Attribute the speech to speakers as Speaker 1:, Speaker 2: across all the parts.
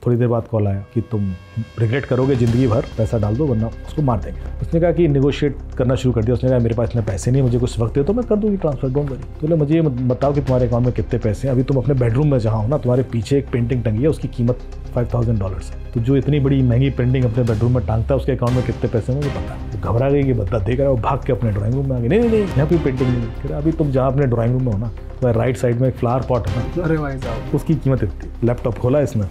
Speaker 1: थोड़ी देर बाद कॉल आया कि तुम रिग्रेट करोगे ज़िंदगी भर, पैसा डाल दो वरना उसको मार देंगे। उसने कहा कि निगोशिएट करना शुरू कर दिया। उसने कहा मेरे पास इतने पैसे नहीं, मुझे कुछ वक्त दे तो मैं कर दूँगी ट्रांसफर, डोंट वरी। तो बोले मुझे ये बताओ कि तुम्हारे अकाउंट में कितने पैसे हैं। अभी तुम अपने बेडरूम में जहाँ हो ना, तुम्हारे पीछे एक पेंटिंग टंगी है, उसकी कीमत $5,000 है। तो जो इतनी बड़ी महंगी पेंटिंग अपने बेडरूम में टांगता है, उसके अकाउंट में कितने पैसे हैं मुझे पता है। तो घबरा गई कि बंदा देख रहा है, वो भाग के अपने ड्राइंग रूम में आ गई। नहीं, यहाँ कोई पेंटिंग नहीं है। अभी तुम जहाँ अपने ड्राइंग रूम में हो ना, तो राइट साइड में एक फ्लावर पॉट है ना,
Speaker 2: अरे भाई साहब,
Speaker 1: उसकी कीमत इतनी। लैपटॉप खोला इसने,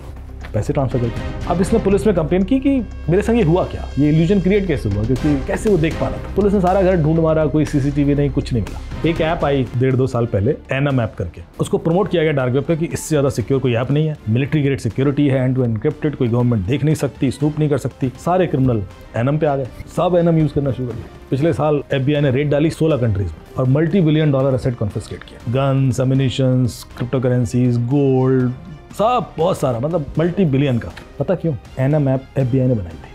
Speaker 1: पैसे ट्रांसफर करके। अब इसने पुलिस में कंप्लेन की कि मेरे संग ये हुआ क्या, ये इल्यूजन क्रिएट कैसे हुआ, क्योंकि कैसे वो देख पा रहा था। पुलिस ने सारा घर ढूंढ मारा, कोई सीसीटीवी नहीं, कुछ नहीं मिला। एक ऐप आई 1.5-2 साल पहले, एनम ऐप करके, उसको प्रमोट किया गया डार्क वेब पे कि इससे ज़्यादा सिक्योर कोई ऐप नहीं है, मिलिट्री ग्रेड सिक्योरिटी है, एंड टू एनक्रिप्टेड, कोई गवर्नमेंट देख नहीं सकती, स्नूप नहीं कर सकती। सारे क्रिमिनल एनम पे आ गए, सब एनम यूज़ करना शुरू कर दिया। पिछले साल FBI ने रेड डाली 16 कंट्रीज में और $multi-billion एसेट कॉन्फिस्केट किया, गन्स, एमिनिशंस, क्रिप्टो करेंसीज, गोल्ड, सब बहुत सारा, मतलब $multi-billion का। पता क्यों? एनम ऐप FBI ने बनाई थी।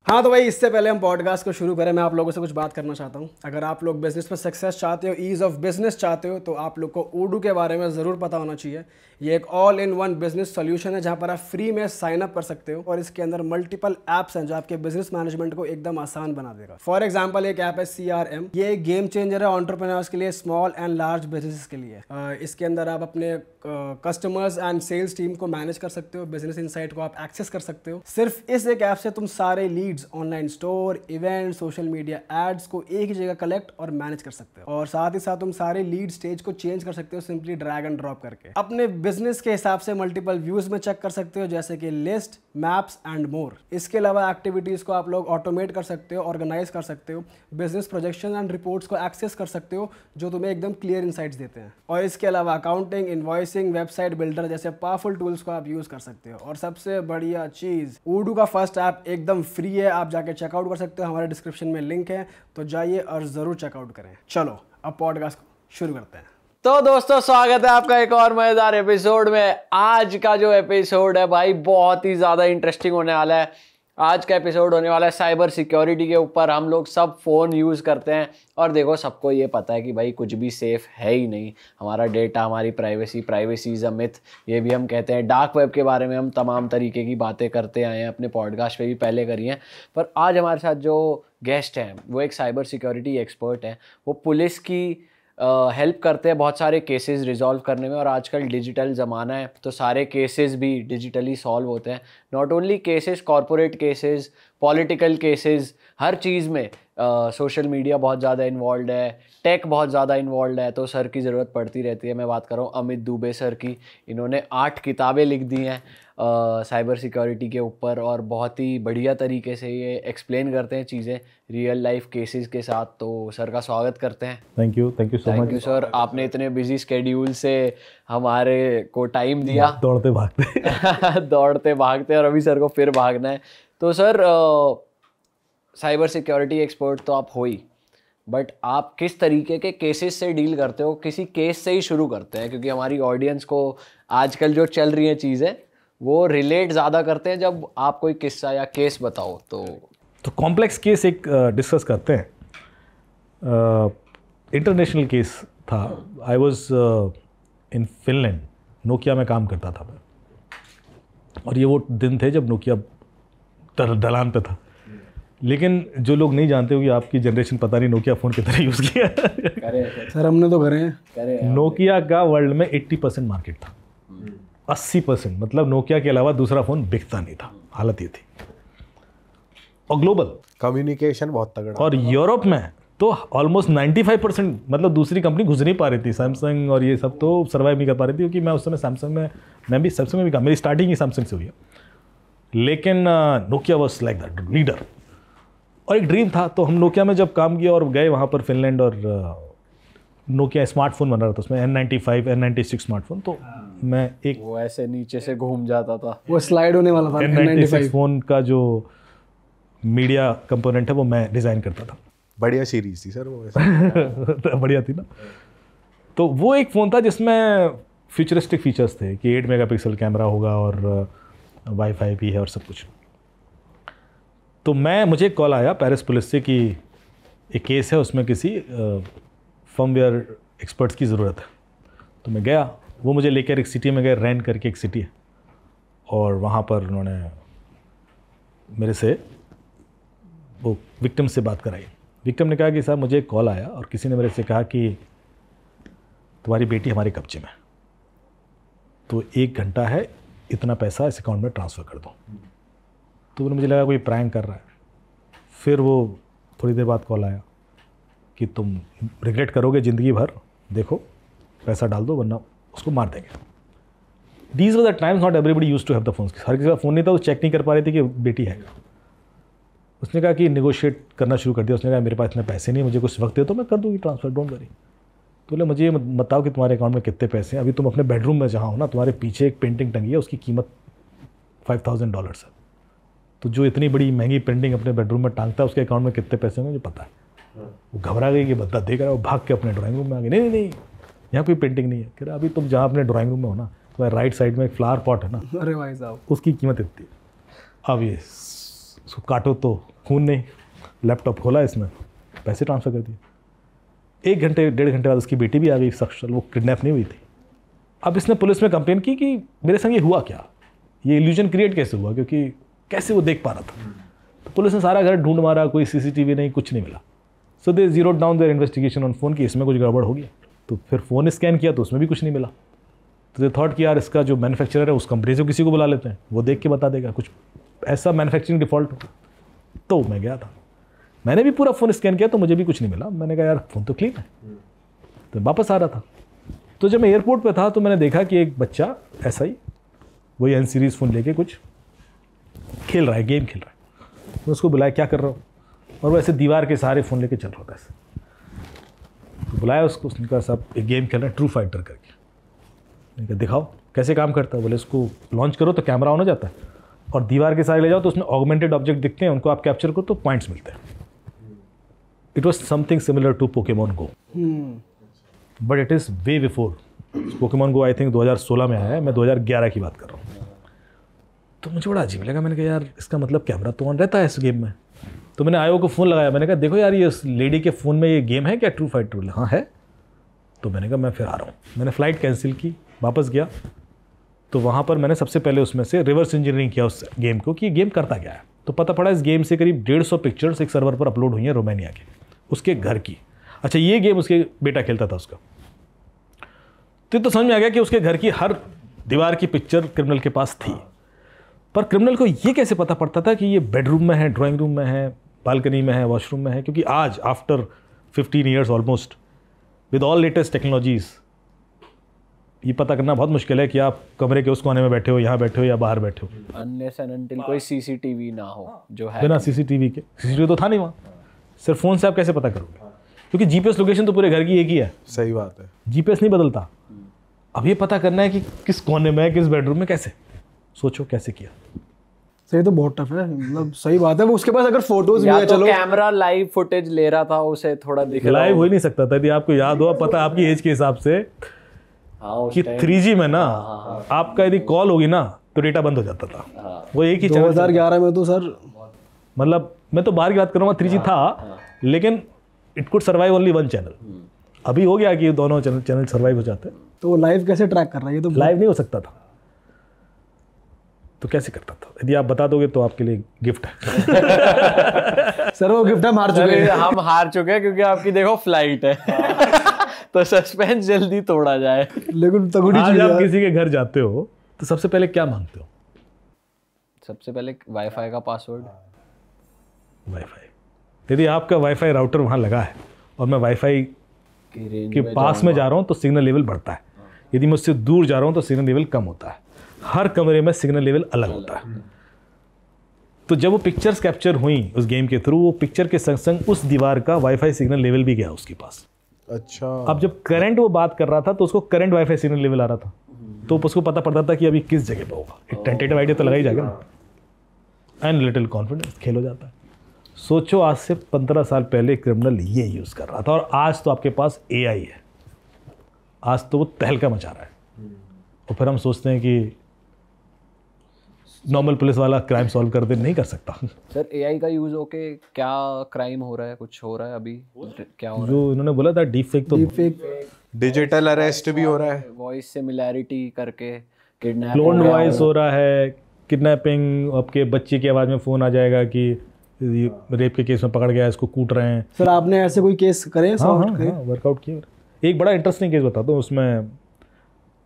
Speaker 2: हाँ तो भाई, इससे पहले हम पॉडकास्ट को शुरू करें, मैं आप लोगों से कुछ बात करना चाहता हूँ। अगर आप लोग बिजनेस में सक्सेस चाहते हो, ईज ऑफ बिजनेस चाहते हो, तो आप लोग को Odoo के बारे में ज़रूर पता होना चाहिए। ये एक all in one business solution है जहाँ पर आप फ्री में साइन अप कर सकते हो और इसके अंदर मल्टीपल ऐप्स हैं जो आपके बिजनेस मैनेजमेंट को एकदम आसान बना देगा। फॉर एग्जाम्पल, एक ऐप है CRM। ये एक गेम चेंजर है एंटरप्रेन्योर्स के लिए, स्मॉल एंड लार्ज बिजनेस के लिए। इसके अंदर आप अपने कस्टमर्स एंड सेल्स टीम को मैनेज कर सकते हो, बिजनेस इनसाइट को आप एक्सेस कर सकते हो। सिर्फ इस एक ऐप से तुम सारे leads, online store, event, social media ads को एक ही जगह कलेक्ट और मैनेज कर सकते हो। और साथ ही साथ तुम सारे लीड स्टेज को चेंज कर सकते हो सिंपली ड्रैग एंड ड्रॉप करके। अपने बिजनेस के हिसाब से मल्टीपल व्यूज में चेक कर सकते हो, जैसे कि लिस्ट, मैप्स एंड मोर। इसके अलावा एक्टिविटीज को आप लोग ऑटोमेट कर सकते हो, ऑर्गेनाइज कर सकते हो, बिजनेस प्रोजेक्शन एंड रिपोर्ट्स को एक्सेस कर सकते हो जो तुम्हें एकदम क्लियर इनसाइट्स देते हैं। और इसके अलावा अकाउंटिंग, इनवॉइसिंग, वेबसाइट बिल्डर जैसे पावरफुल टूल्स को आप यूज कर सकते हो। और सबसे बढ़िया चीज, Odoo का फर्स्ट ऐप एकदम फ्री है, आप जाके चेकआउट कर सकते हो, हमारे डिस्क्रिप्शन में लिंक है, तो जाइए और जरूर चेकआउट करें। चलो अब पॉडकास्ट शुरू करते हैं।
Speaker 3: तो दोस्तों, स्वागत है आपका एक और मजेदार एपिसोड में। आज का जो एपिसोड है भाई, बहुत ही ज़्यादा इंटरेस्टिंग होने वाला है। आज का एपिसोड होने वाला है साइबर सिक्योरिटी के ऊपर। हम लोग सब फ़ोन यूज़ करते हैं और देखो, सबको ये पता है कि भाई कुछ भी सेफ़ है ही नहीं। हमारा डेटा, हमारी प्राइवेसी इज़ अ मिथ, ये भी हम कहते हैं। डार्क वेब के बारे में हम तमाम तरीके की बातें करते आए हैं, अपने पॉडकास्ट पे भी पहले करी हैं। पर आज हमारे साथ जो गेस्ट हैं वो एक साइबर सिक्योरिटी एक्सपर्ट हैं। वो पुलिस की हेल्प करते हैं बहुत सारे केसेस रिजॉल्व करने में। और आजकल डिजिटल ज़माना है तो सारे केसेस भी डिजिटली सॉल्व होते हैं। Not only cases, corporate cases, political cases, हर चीज़ में सोशल मीडिया बहुत ज़्यादा इन्वॉल्व है, टेक बहुत ज़्यादा इन्वॉल्व है, तो सर की ज़रूरत पड़ती रहती है। मैं बात कर रहा हूँ अमित दुबे सर की। इन्होंने 8 किताबें लिख दी हैं साइबर सिक्योरिटी के ऊपर और बहुत ही बढ़िया तरीके से ये एक्सप्लेन करते हैं चीज़ें रियल लाइफ केसेस के साथ। तो सर का स्वागत करते हैं।
Speaker 1: Thank you so much.
Speaker 3: Thank you sir, आपने इतने बिजी स्केड्यूल से हमारे को टाइम दिया।
Speaker 1: दौड़ते भागते
Speaker 3: दौड़ते भागते, और अभी सर को फिर भागना है। तो सर, साइबर सिक्योरिटी एक्सपर्ट तो आप हो ही, बट आप किस तरीके के केसेस से डील करते हो? किसी केस से ही शुरू करते हैं, क्योंकि हमारी ऑडियंस को आजकल जो चल रही हैं चीज़ें वो रिलेट ज़्यादा करते हैं जब आप कोई किस्सा या केस बताओ। तो
Speaker 1: कॉम्प्लेक्स केस एक डिस्कस करते हैं। इंटरनेशनल केस था। I was in Finland, Nokia में काम करता था मैं, और ये वो दिन थे जब नोकिया ढलान पे था। लेकिन जो लोग नहीं जानते हो कि आपकी जनरेशन पता नहीं नोकिया फ़ोन कितना यूज़ किया।
Speaker 2: सर हमने तो करे हैं।
Speaker 1: नोकिया का वर्ल्ड में 80% मार्केट था, 80%, मतलब नोकिया के अलावा दूसरा फ़ोन बिकता नहीं था, हालत ये थी। और ग्लोबल
Speaker 4: कम्युनिकेशन बहुत तगड़ा,
Speaker 1: और यूरोप में तो ऑलमोस्ट 95%, मतलब दूसरी कंपनी घुस नहीं पा रही थी। सैमसंग और ये सब तो सर्वाइव नहीं कर पा रही थी, क्योंकि मैं उस समय सैमसंग में, मैं भी सैमसंग में भी काम, मेरी स्टार्टिंग ही सैमसंग से हुई है। लेकिन Nokia was like that leader, और एक ड्रीम था। तो हम नोकिया में जब काम किया और गए वहाँ पर फिनलैंड, और नोकिया स्मार्टफोन बन रहा था उसमें, N95, N96 स्मार्टफोन। तो मैं एक
Speaker 3: वो ऐसे नीचे से घूम जाता था,
Speaker 2: वो स्लाइड होने वाला था।
Speaker 1: N96 फ़ोन का जो मीडिया कंपोनेंट है वो मैं डिज़ाइन करता था।
Speaker 4: बढ़िया सीरीज थी सर वो वैसे।
Speaker 1: बढ़िया थी ना। तो वो एक फ़ोन था जिसमें फ्यूचरिस्टिक फीचर्स थे कि 8 मेगापिक्सल कैमरा होगा और वाईफाई भी है और सब कुछ। तो मुझे एक कॉल आया पेरिस पुलिस से कि एक केस है, उसमें किसी फर्मवेयर एक्सपर्ट्स की ज़रूरत है। तो मैं गया, वो मुझे लेकर एक सिटी में गए, रैन करके एक सिटी है, और वहाँ पर उन्होंने मेरे से वो विक्टिम से बात कराई। विक्टिम ने कहा कि साहब मुझे एक कॉल आया और किसी ने मेरे से कहा कि तुम्हारी बेटी हमारे कब्जे में, तो 1 घंटा है, इतना पैसा इस अकाउंट में ट्रांसफ़र कर दो। तो मुझे लगा कोई प्रैंक कर रहा है। फिर वो थोड़ी देर बाद कॉल आया कि तुम रिग्रेट करोगे ज़िंदगी भर, देखो पैसा डाल दो वरना उसको मार देंगे। These were the times, not everybody used to have the phone. हर किसी का फ़ोन नहीं था, वो चेक नहीं कर पा रही थी कि बेटी है। उसने कहा कि निगोशिएट करना शुरू कर दिया। उसने कहा मेरे पास इतने पैसे नहीं, मुझे कुछ वक्त दे तो मैं कर दूँगी ट्रांसफ़र, डोंट वरी। तो बोले मुझे ये बताओ कि तुम्हारे अकाउंट में कितने पैसे हैं। अभी तुम अपने बेडरूम में जहाँ हो ना, तुम्हारे पीछे एक पेंटिंग टंगी है, उसकी कीमत $5,000 है। तो जो इतनी बड़ी महंगी पेंटिंग अपने बेडरूम में टांगता है, उसके अकाउंट में कितने पैसे होंगे मुझे पता है। वो घबरा गई कि बंदा देख रहा है, वो भाग के अपने ड्राइंग रूम में आ गई। नहीं नहीं, यहाँ कोई पेंटिंग नहीं है। कह रहा अभी तुम जहाँ अपने ड्राइंग रूम में हो ना, तुम्हारे राइट साइड में एक फ्लावर पॉट है ना,
Speaker 2: अरे भाई साहब,
Speaker 1: उसकी कीमत इतनी है। अब ये उसको काटो तो खून नहीं, लैपटॉप खोला इसमें, पैसे ट्रांसफ़र कर दिए। 1 घंटे 1.5 घंटे बाद उसकी बेटी भी आ गई शख्स, वो किडनैप नहीं हुई थी। अब इसने पुलिस में कंप्लेन की कि मेरे संग ये हुआ क्या, ये इल्यूजन क्रिएट कैसे हुआ, क्योंकि कैसे वो देख पा रहा था। तो पुलिस ने सारा घर ढूंढ मारा, कोई CCTV नहीं, कुछ नहीं मिला। So they zeroed down their investigation on phone कि इसमें कुछ गड़बड़ हो गया। तो फिर फ़ोन स्कैन किया तो उसमें भी कुछ नहीं मिला। तो दे थॉट कि यार इसका जो मैन्युफैक्चरर है उस कंपनी से किसी को बुला लेते हैं, वो देख के बता देगा, कुछ ऐसा मैन्युफैक्चरिंग डिफ़ॉल्ट हो। तो मैं गया था, मैंने भी पूरा फ़ोन स्कैन किया तो मुझे भी कुछ नहीं मिला। मैंने कहा यार फ़ोन तो क्लीन है, तो वापस आ रहा था। तो जब मैं एयरपोर्ट पे था तो मैंने देखा कि एक बच्चा ऐसा ही वही N सीरीज़ फ़ोन लेके कुछ खेल रहा है, गेम खेल रहा है। तो उसको बुलाया, क्या कर रहा हूँ, और वो ऐसे दीवार के सहारे फ़ोन लेके चल रहा था ऐसे। तो बुलाया उसको, उसने कहा साहब एक गेम खेल रहा है ट्रू फाइटर करके। मैंने कहा दिखाओ कैसे काम करता है। बोले इसको लॉन्च करो तो कैमरा ऑन हो जाता है, और दीवार के सहारे ले जाओ तो उसमें ऑगमेंटेड ऑब्जेक्ट दिखते हैं, उनको आप कैप्चर करो तो पॉइंट्स मिलते हैं। It was something similar to Pokemon Go, but it is way before Pokemon Go. I think 2016 में आया है, मैं 2011 की बात कर रहा हूँ। तो मुझे बड़ा अजीब लगा। मैंने कहा यार इसका मतलब कैमरा तो ऑन रहता है इस गेम में। तो मैंने आयो को फ़ोन लगाया, मैंने कहा देखो यार ये लेडी के फ़ोन में ये गेम है क्या ट्रू फाइटर। बोले हाँ है। तो मैंने कहा मैं फिर आ रहा हूँ। मैंने फ़्लाइट कैंसिल की, वापस गया। तो वहाँ पर मैंने सबसे पहले उसमें से रिवर्स इंजीनियरिंग किया उस गेम को कि ये गेम करता क्या है। तो पता पड़ा इस गेम से करीब 150 पिक्चर्स एक सर्वर पर अपलोड हुई हैं रोमानिया के, उसके घर की। अच्छा, ये गेम उसके बेटा खेलता था उसका। तो समझ में आ गया कि उसके घर की हर दीवार की पिक्चर क्रिमिनल के पास थी। पर क्रिमिनल को ये कैसे पता पड़ता था कि ये बेडरूम में है, ड्राइंग रूम में है, बालकनी में है, वॉशरूम में है। क्योंकि आज after 15 years almost with all latest technologies ये पता करना बहुत मुश्किल है कि आप कमरे के उस कोने में बैठे हो, यहाँ बैठे हो या बाहर बैठे हो।
Speaker 3: अनलेस एंड अनटिल कोई CCTV ना हो जो है।
Speaker 1: बिना CCTV के, CCTV तो था नहीं वहाँ, सिर्फ फ़ोन से आप कैसे पता करोगे, क्योंकि GPS लोकेशन तो पूरे घर की एक ही है।
Speaker 4: सही बात है,
Speaker 1: GPS नहीं बदलता। अब ये पता करना है कि किस कोने में है, किस बेडरूम में, कैसे, सोचो कैसे किया।
Speaker 2: सही तो बहुत टफ है, मतलब सही बात है। वो उसके पास अगर फोटोज भी
Speaker 3: या
Speaker 2: है,
Speaker 3: तो
Speaker 2: चलो
Speaker 3: कैमरा लाइव फुटेज ले रहा था, उसे थोड़ा दिख रहा
Speaker 1: लाइव हो ही नहीं सकता था। यदि आपको याद हो, पता आपकी एज के हिसाब से कि 3G में ना आपका यदि कॉल होगी ना तो डेटा बंद हो जाता था। वो एक ही चैनल।
Speaker 2: 2011 में तो सर,
Speaker 1: मतलब मैं तो बाहर की बात करूँगा, 3G था लेकिन it could survive only 1 channel. अभी हो गया कि दोनों चैनल सर्वाइव हो जाते हैं।
Speaker 2: तो लाइव कैसे ट्रैक कर रहा है, ये तो
Speaker 1: लाइव नहीं हो सकता था, तो कैसे करता था? यदि आप बता दोगे तो आपके लिए गिफ्ट है।
Speaker 2: सर वो गिफ्ट हम हार चुके हैं।
Speaker 3: हम हार चुके हैं क्योंकि आपकी देखो फ्लाइट है। तो सस्पेंस जल्दी तोड़ा जाए।
Speaker 2: लेकिन तगड़ी
Speaker 1: आज
Speaker 2: चीज
Speaker 1: आप
Speaker 2: है।
Speaker 1: किसी के घर जाते हो तो सबसे पहले क्या मांगते हो?
Speaker 3: सबसे पहले वाईफाई का पासवर्ड।
Speaker 1: वाईफाई। यदि आपका वाईफाई राउटर वहाँ लगा है और मैं वाईफाई के पास में जा रहा हूँ तो सिग्नल लेवल बढ़ता है। यदि मैं उससे दूर जा रहा हूँ तो सिग्नल लेवल कम होता है। हर कमरे में सिग्नल लेवल अलग होता है। तो जब वो पिक्चर्स कैप्चर हुई उस गेम के थ्रू, वो पिक्चर के संग संग उस दीवार का वाईफाई सिग्नल लेवल भी गया उसके पास।
Speaker 4: अच्छा,
Speaker 1: अब जब करंट वो बात कर रहा था तो उसको करंट वाईफाई सिग्नल लेवल आ रहा था, तो उसको पता पड़ता था कि अभी किस जगह पे होगा। एक टेंटेटिव आइडिया तो लगा ही जाएगा ना, एंड लिटिल कॉन्फिडेंस खेल हो जाता है। सोचो आज से 15 साल पहले क्रिमिनल ये यूज़ कर रहा था, और आज तो आपके पास AI है। आज तो वो तहलका मचा रहा है। और फिर हम सोचते हैं कि नॉर्मल पुलिस वाला क्राइम सॉल्व कर दे, नहीं कर सकता।
Speaker 3: सर AI का यूज होके क्या क्राइम हो रहा है, कुछ हो रहा है अभी क्या हो रहा
Speaker 1: जो इन्होंने बोला था डीप फेक, तो
Speaker 4: डिजिटल अरेस्ट भी हो रहा है,
Speaker 3: है? वॉइस सिमिलैरिटी करके किडनैप
Speaker 1: क्लोन्ड वॉइस हो रहा है, किडनैपिंग, आपके बच्चे की आवाज़ में फ़ोन आ जाएगा कि रेप के केस में पकड़ गया, इसको कूट रहे हैं।
Speaker 2: सर आपने ऐसे कोई केस करे?
Speaker 1: हाँ, वर्कआउट किए। एक बड़ा इंटरेस्टिंग केस बताता हूँ, उसमें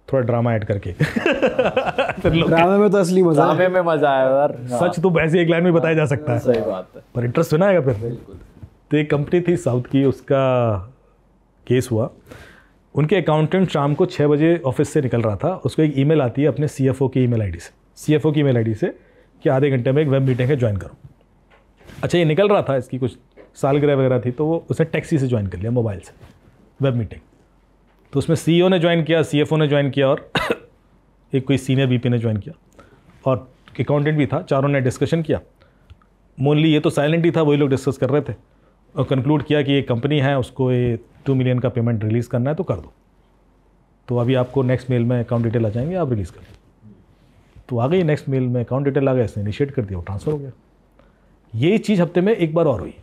Speaker 1: थोड़ा ड्रामा ऐड करके फिर लोग
Speaker 2: ड्रामे में तो असली मजा है।
Speaker 3: ड्रामे में मजा आया यार।
Speaker 1: सच तो वैसे एक लाइन में बताया जा सकता है,
Speaker 3: सही बात है।
Speaker 1: पर इंटरेस्ट होना आएगा फिर। तो एक कंपनी थी साउथ की, उसका केस हुआ। उनके अकाउंटेंट शाम को 6 बजे ऑफिस से निकल रहा था, उसको एक ईमेल आती है अपने CFO की ईमेल आईडी से कि आधे घंटे में एक वेब मीटिंग है, ज्वाइन करो। अच्छा, ये निकल रहा था, इसकी कुछ सालगिरह वगैरह थी, तो वो उसने टैक्सी से ज्वाइन कर लिया, मोबाइल से वेब मीटिंग। तो उसमें CEO ने ज्वाइन किया, CFO ने ज्वाइन किया और एक कोई सीनियर VP ने ज्वाइन किया और अकाउंटेंट भी था। चारों ने डिस्कशन किया। मोनली ये तो साइलेंट ही था, वही लोग डिस्कस कर रहे थे और कंक्लूड किया कि ये कंपनी है, उसको ये 2 मिलियन का पेमेंट रिलीज़ करना है तो कर दो। तो अभी आपको नेक्स्ट मेल में अकाउंट डिटेल आ जाएंगे, आप रिलीज़ कर दो। तो आ गई नेक्स्ट मेल में अकाउंट डिटेल आ गया, इसने इनिशिएट कर दिया, वो ट्रांसफ़र हो गया। यही चीज़ हफ्ते में एक बार और हुई।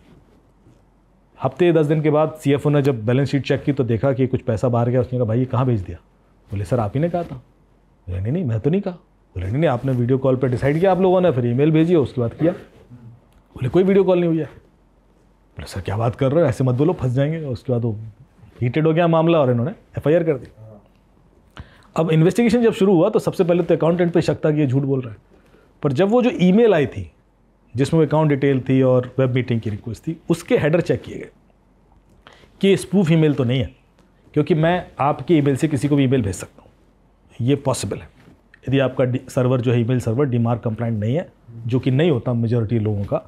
Speaker 1: हफ्ते 10 दिन के बाद CFO ने जब बैलेंस शीट चेक की तो देखा कि कुछ पैसा बाहर गया। उसने कहा भाई ये कहाँ भेज दिया? बोले सर आप ही ने कहा था। बोले नहीं मैं तो नहीं कहा। बोले नहीं आपने वीडियो कॉल पे डिसाइड किया आप लोगों ने, फिर ईमेल भेजी, उसके बाद किया। बोले कोई वीडियो कॉल नहीं हुई है। बोले सर क्या बात कर रहे हो, ऐसे मत बोलो, फंस जाएंगे। उसके बाद वो हीटेड हो गया मामला और इन्होंने FIR कर दी। अब इन्वेस्टिगेशन जब शुरू हुआ तो सबसे पहले तो अकाउंटेंट पे शक था कि ये झूठ बोल रहा है, पर जब वो जो ईमेल आई थी जिसमें अकाउंट डिटेल थी और वेब मीटिंग की रिक्वेस्ट थी, उसके हेडर चेक किए गए कि स्पूफ ईमेल तो नहीं है, क्योंकि मैं आपके ईमेल से किसी को भी ईमेल भेज सकता हूँ, ये पॉसिबल है यदि आपका सर्वर जो है ईमेल सर्वर डीमार्क कंप्लाइंट नहीं है, जो कि नहीं होता मेजॉरिटी लोगों का।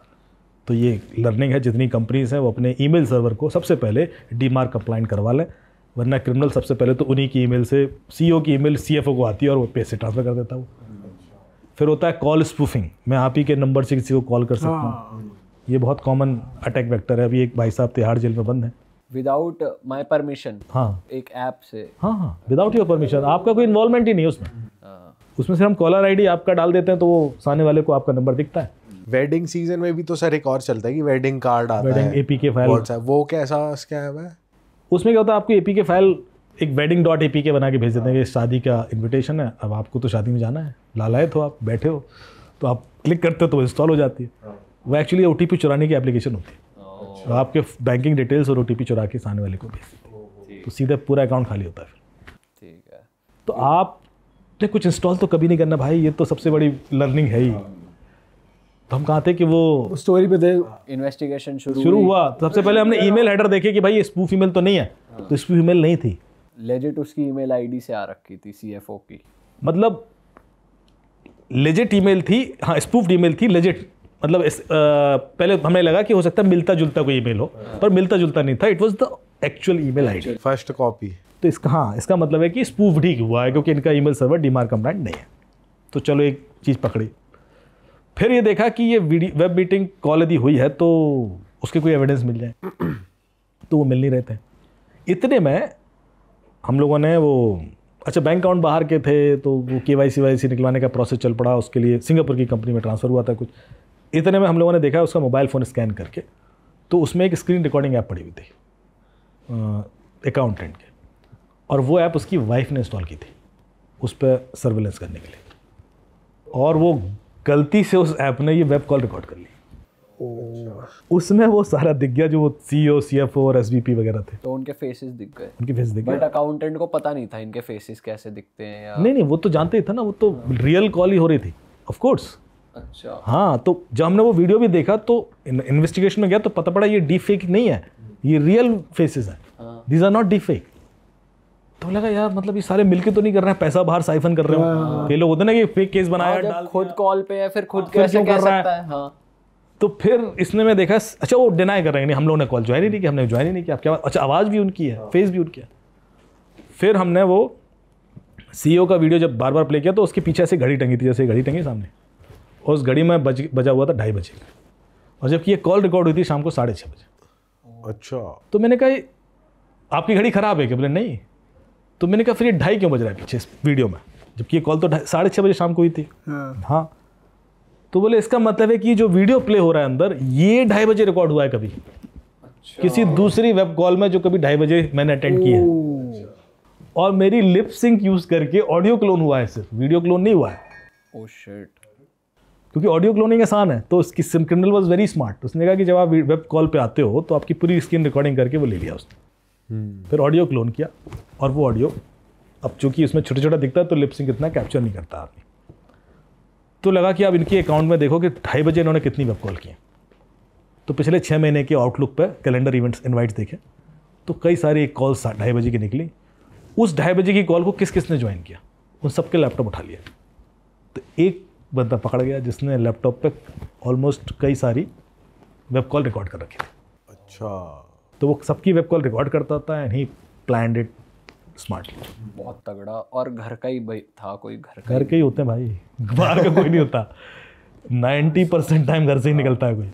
Speaker 1: तो ये लर्निंग है, जितनी कंपनीज हैं वो अपने ईमेल सर्वर को सबसे पहले डीमार्क कंप्लाइंट करवा लें, वरना क्रिमिनल सबसे पहले तो उन्हीं की ईमेल से CEO की ईमेल CFO को आती है और वो पैसे ट्रांसफ़र कर देता है। फिर होता है कॉल स्पूफिंग, मैं आप ही के नंबर से किसी को कॉल कर सकता हूँ। ये बहुत कॉमन अटैक वेक्टर है। अभी एक भाई साहब तिहाड़ जेल में बंद है
Speaker 3: विदाउट माई परमिशन।
Speaker 1: हाँ,
Speaker 3: एक ऐप से।
Speaker 1: हाँ, विदाउट योर परमिशन, आपका कोई इन्वॉल्वमेंट ही नहीं है उसमें। उसमें से हम कॉलर ID आपका डाल देते हैं तो वो सामने वाले को आपका नंबर दिखता है।
Speaker 4: वेडिंग सीजन में भी तो सर एक और चलता है कि वेडिंग कार्ड आता है,
Speaker 1: वेडिंग APK फाइल,
Speaker 4: वो कैसा क्या है?
Speaker 1: उसमें क्या होता है, आपको APK फाइल एक wedding.apk बना के भेज देते हैं कि शादी का इनविटेशन है, अब आपको तो शादी में जाना है, लालाए तो आप बैठे हो तो आप क्लिक करते हो तो इंस्टॉल हो जाती है। वो एक्चुअली OTP चुराने की एप्लीकेशन होती है, तो आपके बैंकिंग डिटेल्स और OTP चुरा के सामने वाले को भेज देते हैं, तो सीधे पूरा अकाउंट खाली होता है फिर।
Speaker 3: ठीक है,
Speaker 1: तो आपने कुछ इंस्टॉल तो कभी नहीं करना भाई, ये तो सबसे बड़ी लर्निंग है ही। तो हम कहा थे कि वो
Speaker 2: स्टोरी पे दे
Speaker 3: इन्वेस्टिगेशन
Speaker 1: शुरू हुआ तो सबसे पहले हमने ईमेल हेडर देखे कि भाई ये स्पूफ ईमेल तो नहीं है, तो स्पूफ ईमेल नहीं थी,
Speaker 3: लेजिट उसकी ईमेल आईडी से आ रखी थी CFO की,
Speaker 1: मतलब लेजिट ईमेल थी। हाँ, स्पूफ्ड ईमेल थी, लेजिट मतलब पहले हमें लगा कि हो सकता है मिलता जुलता कोई ईमेल हो, पर मिलता जुलता नहीं था, it was the actual email ID,
Speaker 4: first copy.
Speaker 1: तो इसका मतलब है कि स्पूफ्ड ही हुआ है, क्योंकि इनका ईमेल सर्वर डीमार्क कंप्लाइंट नहीं है। तो चलो एक चीज़ पकड़ी। फिर ये देखा कि ये वेब मीटिंग कॉल यदि हुई है तो उसके कोई एविडेंस मिल जाए, तो वो मिल नहीं रहे थे। इतने में हम लोगों ने वो अच्छा बैंक अकाउंट बाहर के थे तो वो KYC निकलवाने का प्रोसेस चल पड़ा, उसके लिए सिंगापुर की कंपनी में ट्रांसफ़र हुआ था कुछ। इतने में हम लोगों ने देखा उसका मोबाइल फ़ोन स्कैन करके, तो उसमें एक स्क्रीन रिकॉर्डिंग ऐप पड़ी हुई थी अकाउंटेंट के, और वो ऐप उसकी वाइफ ने इंस्टॉल की थी उस पर सर्विलेंस करने के लिए, और वो गलती से उस ऐप ने ये वेब कॉल रिकॉर्ड कर ली। उसमें वो सारा दिख गया जो वो CEO, CFO और SVP वगैरह थे,
Speaker 3: तो उनके फेसेस दिख गए,
Speaker 1: उनके फेस दिख गए।
Speaker 3: बट अकाउंटेंट को पता नहीं था इनके फेसेस कैसे दिखते हैं या
Speaker 1: नहीं, वो तो जानते ही था ना, वो तो रियल कॉल ही हो रही थी ऑफ कोर्स।
Speaker 3: अच्छा,
Speaker 1: हाँ, तो जब हमने वो वीडियो भी देखा तो इन्वेस्टिगेशन में गया तो पता पड़ा ये डीप फेक नहीं है, ये रियल फेसेस हैं, these are not deep fake. तो लगा यार मतलब ये सारे मिलके तो नहीं कर रहे हैं, पैसा बाहर साइफन कर रहे हो, कई लोग होते ना कि फेक केस बनाया डाल
Speaker 3: खुद कॉल पे या फिर खुद
Speaker 1: फिर
Speaker 3: कैसे
Speaker 1: क्यों
Speaker 3: कह
Speaker 1: कर रहा है?
Speaker 3: सकता है। हाँ,
Speaker 1: तो फिर इसने मैं देखा, अच्छा वो डिनाई कर रहे हैं, नहीं हम लोगों ने कॉल ज्वाइन ही नहीं किया, हमने ज्वाइन ही नहीं किया, क्या अच्छा आवाज़ भी उनकी है, फेस भी उनकी है। फिर हमने वो CEO का वीडियो जब बार बार प्ले किया तो उसके पीछे से घड़ी टंगी थी, जैसे घड़ी टंगी सामने, और उस घड़ी में बजा हुआ था 2:30 बजे, और जबकि ये कॉल रिकॉर्ड हुई थी शाम को 6:30 बजे।
Speaker 4: अच्छा,
Speaker 1: तो मैंने कहा आपकी घड़ी ख़राब है क्या? बोले नहीं। तो मैंने कहा फिर ये 2:30 क्यों बज रहा है पीछे इस वीडियो में, जबकि ये कॉल तो 6:30 बजे शाम को हुई थी। हाँ, तो बोले इसका मतलब है कि जो वीडियो प्ले हो रहा है अंदर ये 2:30 बजे रिकॉर्ड हुआ है कभी, किसी दूसरी वेब कॉल में जो कभी 2:30 बजे मैंने अटेंड की है, और मेरी लिप सिंक यूज करके ऑडियो क्लोन हुआ है, सिर्फ वीडियो क्लोन नहीं हुआ है।
Speaker 3: Oh shit.
Speaker 1: क्योंकि ऑडियो क्लोनिंग आसान है। तो उसकी क्रिमिनल वाज वेरी स्मार्ट, उसने कहा कि जब आप वेब कॉल पे आते हो तो आपकी पूरी स्क्रीन रिकॉर्डिंग करके वो ले लिया उसने। फिर ऑडियो क्लोन किया, और वो ऑडियो अब चूंकि उसमें छोटा छोटा दिखता है तो लिप सिंक इतना कैप्चर नहीं करता आदमी। तो लगा कि आप इनके अकाउंट में देखो कि 2:30 बजे इन्होंने कितनी वेब कॉल की। तो पिछले 6 महीने के आउटलुक पे कैलेंडर इवेंट्स इनवाइट्स देखे तो कई सारी कॉल्स 2:30 बजे की निकली। उस 2:30 बजे की कॉल को किस किसने ज्वाइन किया, उन सबके लैपटॉप उठा लिया। तो एक बंदा पकड़ गया जिसने लैपटॉप पे ऑलमोस्ट कई सारी वेब कॉल रिकॉर्ड कर रखी थी।
Speaker 4: अच्छा,
Speaker 1: तो वो सबकी वेब कॉल रिकॉर्ड करता था and he planned it smartly.
Speaker 3: बहुत तगड़ा। और घर का ही भाई था, कोई
Speaker 1: घर के ही होते हैं भाई, बाहर का कोई नहीं होता। 90% टाइम घर से ही निकलता है कोई।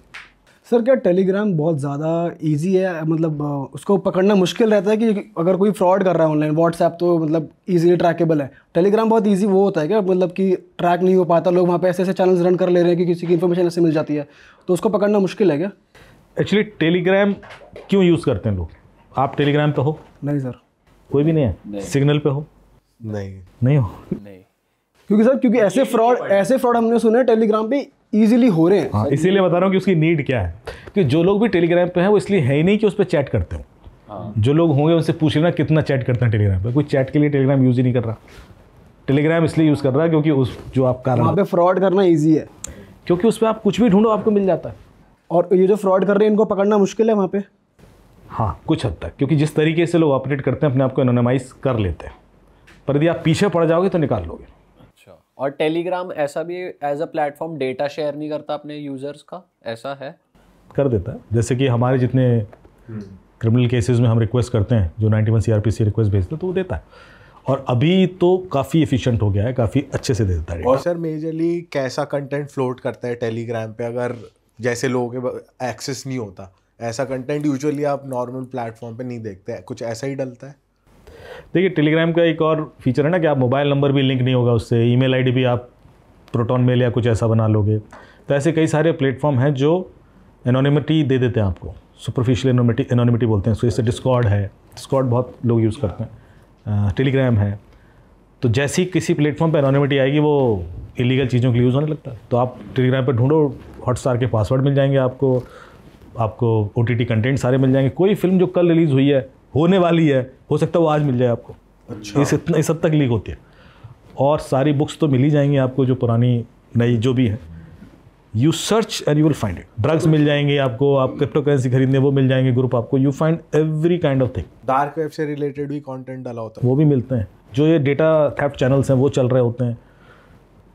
Speaker 2: सर क्या टेलीग्राम बहुत ज़्यादा इजी है, मतलब उसको पकड़ना मुश्किल रहता है कि अगर कोई फ्रॉड कर रहा है ऑनलाइन? व्हाट्सएप तो मतलब इजीली ट्रैकेबल है, टेलीग्राम बहुत इजी वो होता है क्या, मतलब कि ट्रैक नहीं हो पाता, लोग वहाँ पे ऐसे ऐसे चैनल्स रन कर ले रहे हैं कि किसी की इन्फॉर्मेशन ऐसे मिल जाती है, तो उसको पकड़ना मुश्किल है क्या?
Speaker 1: एक्चुअली टेलीग्राम क्यों यूज़ करते हैं लोग? आप टेलीग्राम पे हो?
Speaker 2: नहीं सर,
Speaker 1: कोई भी नहीं है। सिग्नल पे हो? नहीं हो।
Speaker 3: नहीं,
Speaker 2: क्योंकि ऐसे फ्रॉड हमने सुने टेलीग्राम पे इजीली हो रहे हैं।
Speaker 1: हाँ, इसीलिए बता रहा हूँ कि उसकी नीड क्या है। कि जो लोग भी टेलीग्राम पे हैं वो इसलिए है ही नहीं कि उस पर चैट करते हो। जो लोग होंगे उनसे पूछ लेना कितना चैट करते हैं टेलीग्राम पे। कोई चैट के लिए टेलीग्राम यूज़ ही नहीं कर रहा। टेलीग्राम इसलिए यूज़ कर रहा है क्योंकि उस जो आप
Speaker 2: वहाँ पे फ्रॉड करना ईजी है,
Speaker 1: क्योंकि उस पर आप कुछ भी ढूंढो आपको मिल जाता है।
Speaker 2: और ये जो फ्रॉड कर रहे हैं इनको पकड़ना मुश्किल है वहाँ पे।
Speaker 1: हाँ, कुछ हद तक, क्योंकि जिस तरीके से लोग ऑपरेट करते हैं अपने आप को एनोनिमाइज कर लेते हैं, पर यदि आप पीछे पड़ जाओगे तो निकाल लोगे।
Speaker 3: अच्छा। और टेलीग्राम ऐसा भी as a platform data share नहीं करता अपने यूजर्स का, ऐसा है?
Speaker 1: कर देता है। जैसे कि हमारे जितने क्रिमिनल केसेस में हम रिक्वेस्ट करते हैं, जो 91 CRPC रिक्वेस्ट भेजते हैं, तो वो देता है। और अभी तो काफ़ी एफिशिएंट हो गया है, काफ़ी अच्छे से दे देता है।
Speaker 4: और सर मेजरली कैसा कंटेंट फ्लोट करता है टेलीग्राम पे, अगर जैसे लोगों के एक्सेस नहीं होता, ऐसा कंटेंट यूजुअली आप नॉर्मल प्लेटफॉर्म पे नहीं देखते हैं, कुछ ऐसा ही डलता है?
Speaker 1: देखिए, टेलीग्राम का एक और फीचर है ना कि आप मोबाइल नंबर भी लिंक नहीं होगा उससे, ईमेल आईडी भी आप प्रोटॉन मेल या कुछ ऐसा बना लोगे। तो ऐसे कई सारे प्लेटफॉर्म हैं जो एनोनिमिटी दे देते हैं आपको, सुपरफिशियल एनोनिमिटी बोलते हैं। तो जैसे डिस्कॉर्ड है, डिस्कॉर्ड बहुत लोग यूज़ करते हैं, टेलीग्राम है। तो जैसे ही किसी प्लेटफॉर्म पर एनोनिमिटी आएगी वो इलीगल चीज़ों के लिए यूज़ होने लगता है। तो आप टेलीग्राम पर ढूंढो, हॉटस्टार के पासवर्ड मिल जाएंगे आपको OTT कंटेंट सारे मिल जाएंगे। कोई फिल्म जो कल रिलीज़ हुई है, होने वाली है, हो सकता है वो आज मिल जाए आपको।
Speaker 4: अच्छा।
Speaker 1: इस हद तक लीक होती है। और सारी बुक्स तो मिल ही जाएंगी आपको, जो पुरानी नई जो भी है। You search and you will find it. Drugs मिल जाएंगे आपको, आप क्रिप्टो करेंसी खरीदने वो मिल जाएंगे ग्रुप आपको। You find every kind of thing.
Speaker 4: Dark web से रिलेटेड भी कंटेंट डाला होता है,
Speaker 1: वो भी मिलते हैं। जो ये डेटा थेफ्ट चैनल्स हैं वो चल रहे होते हैं।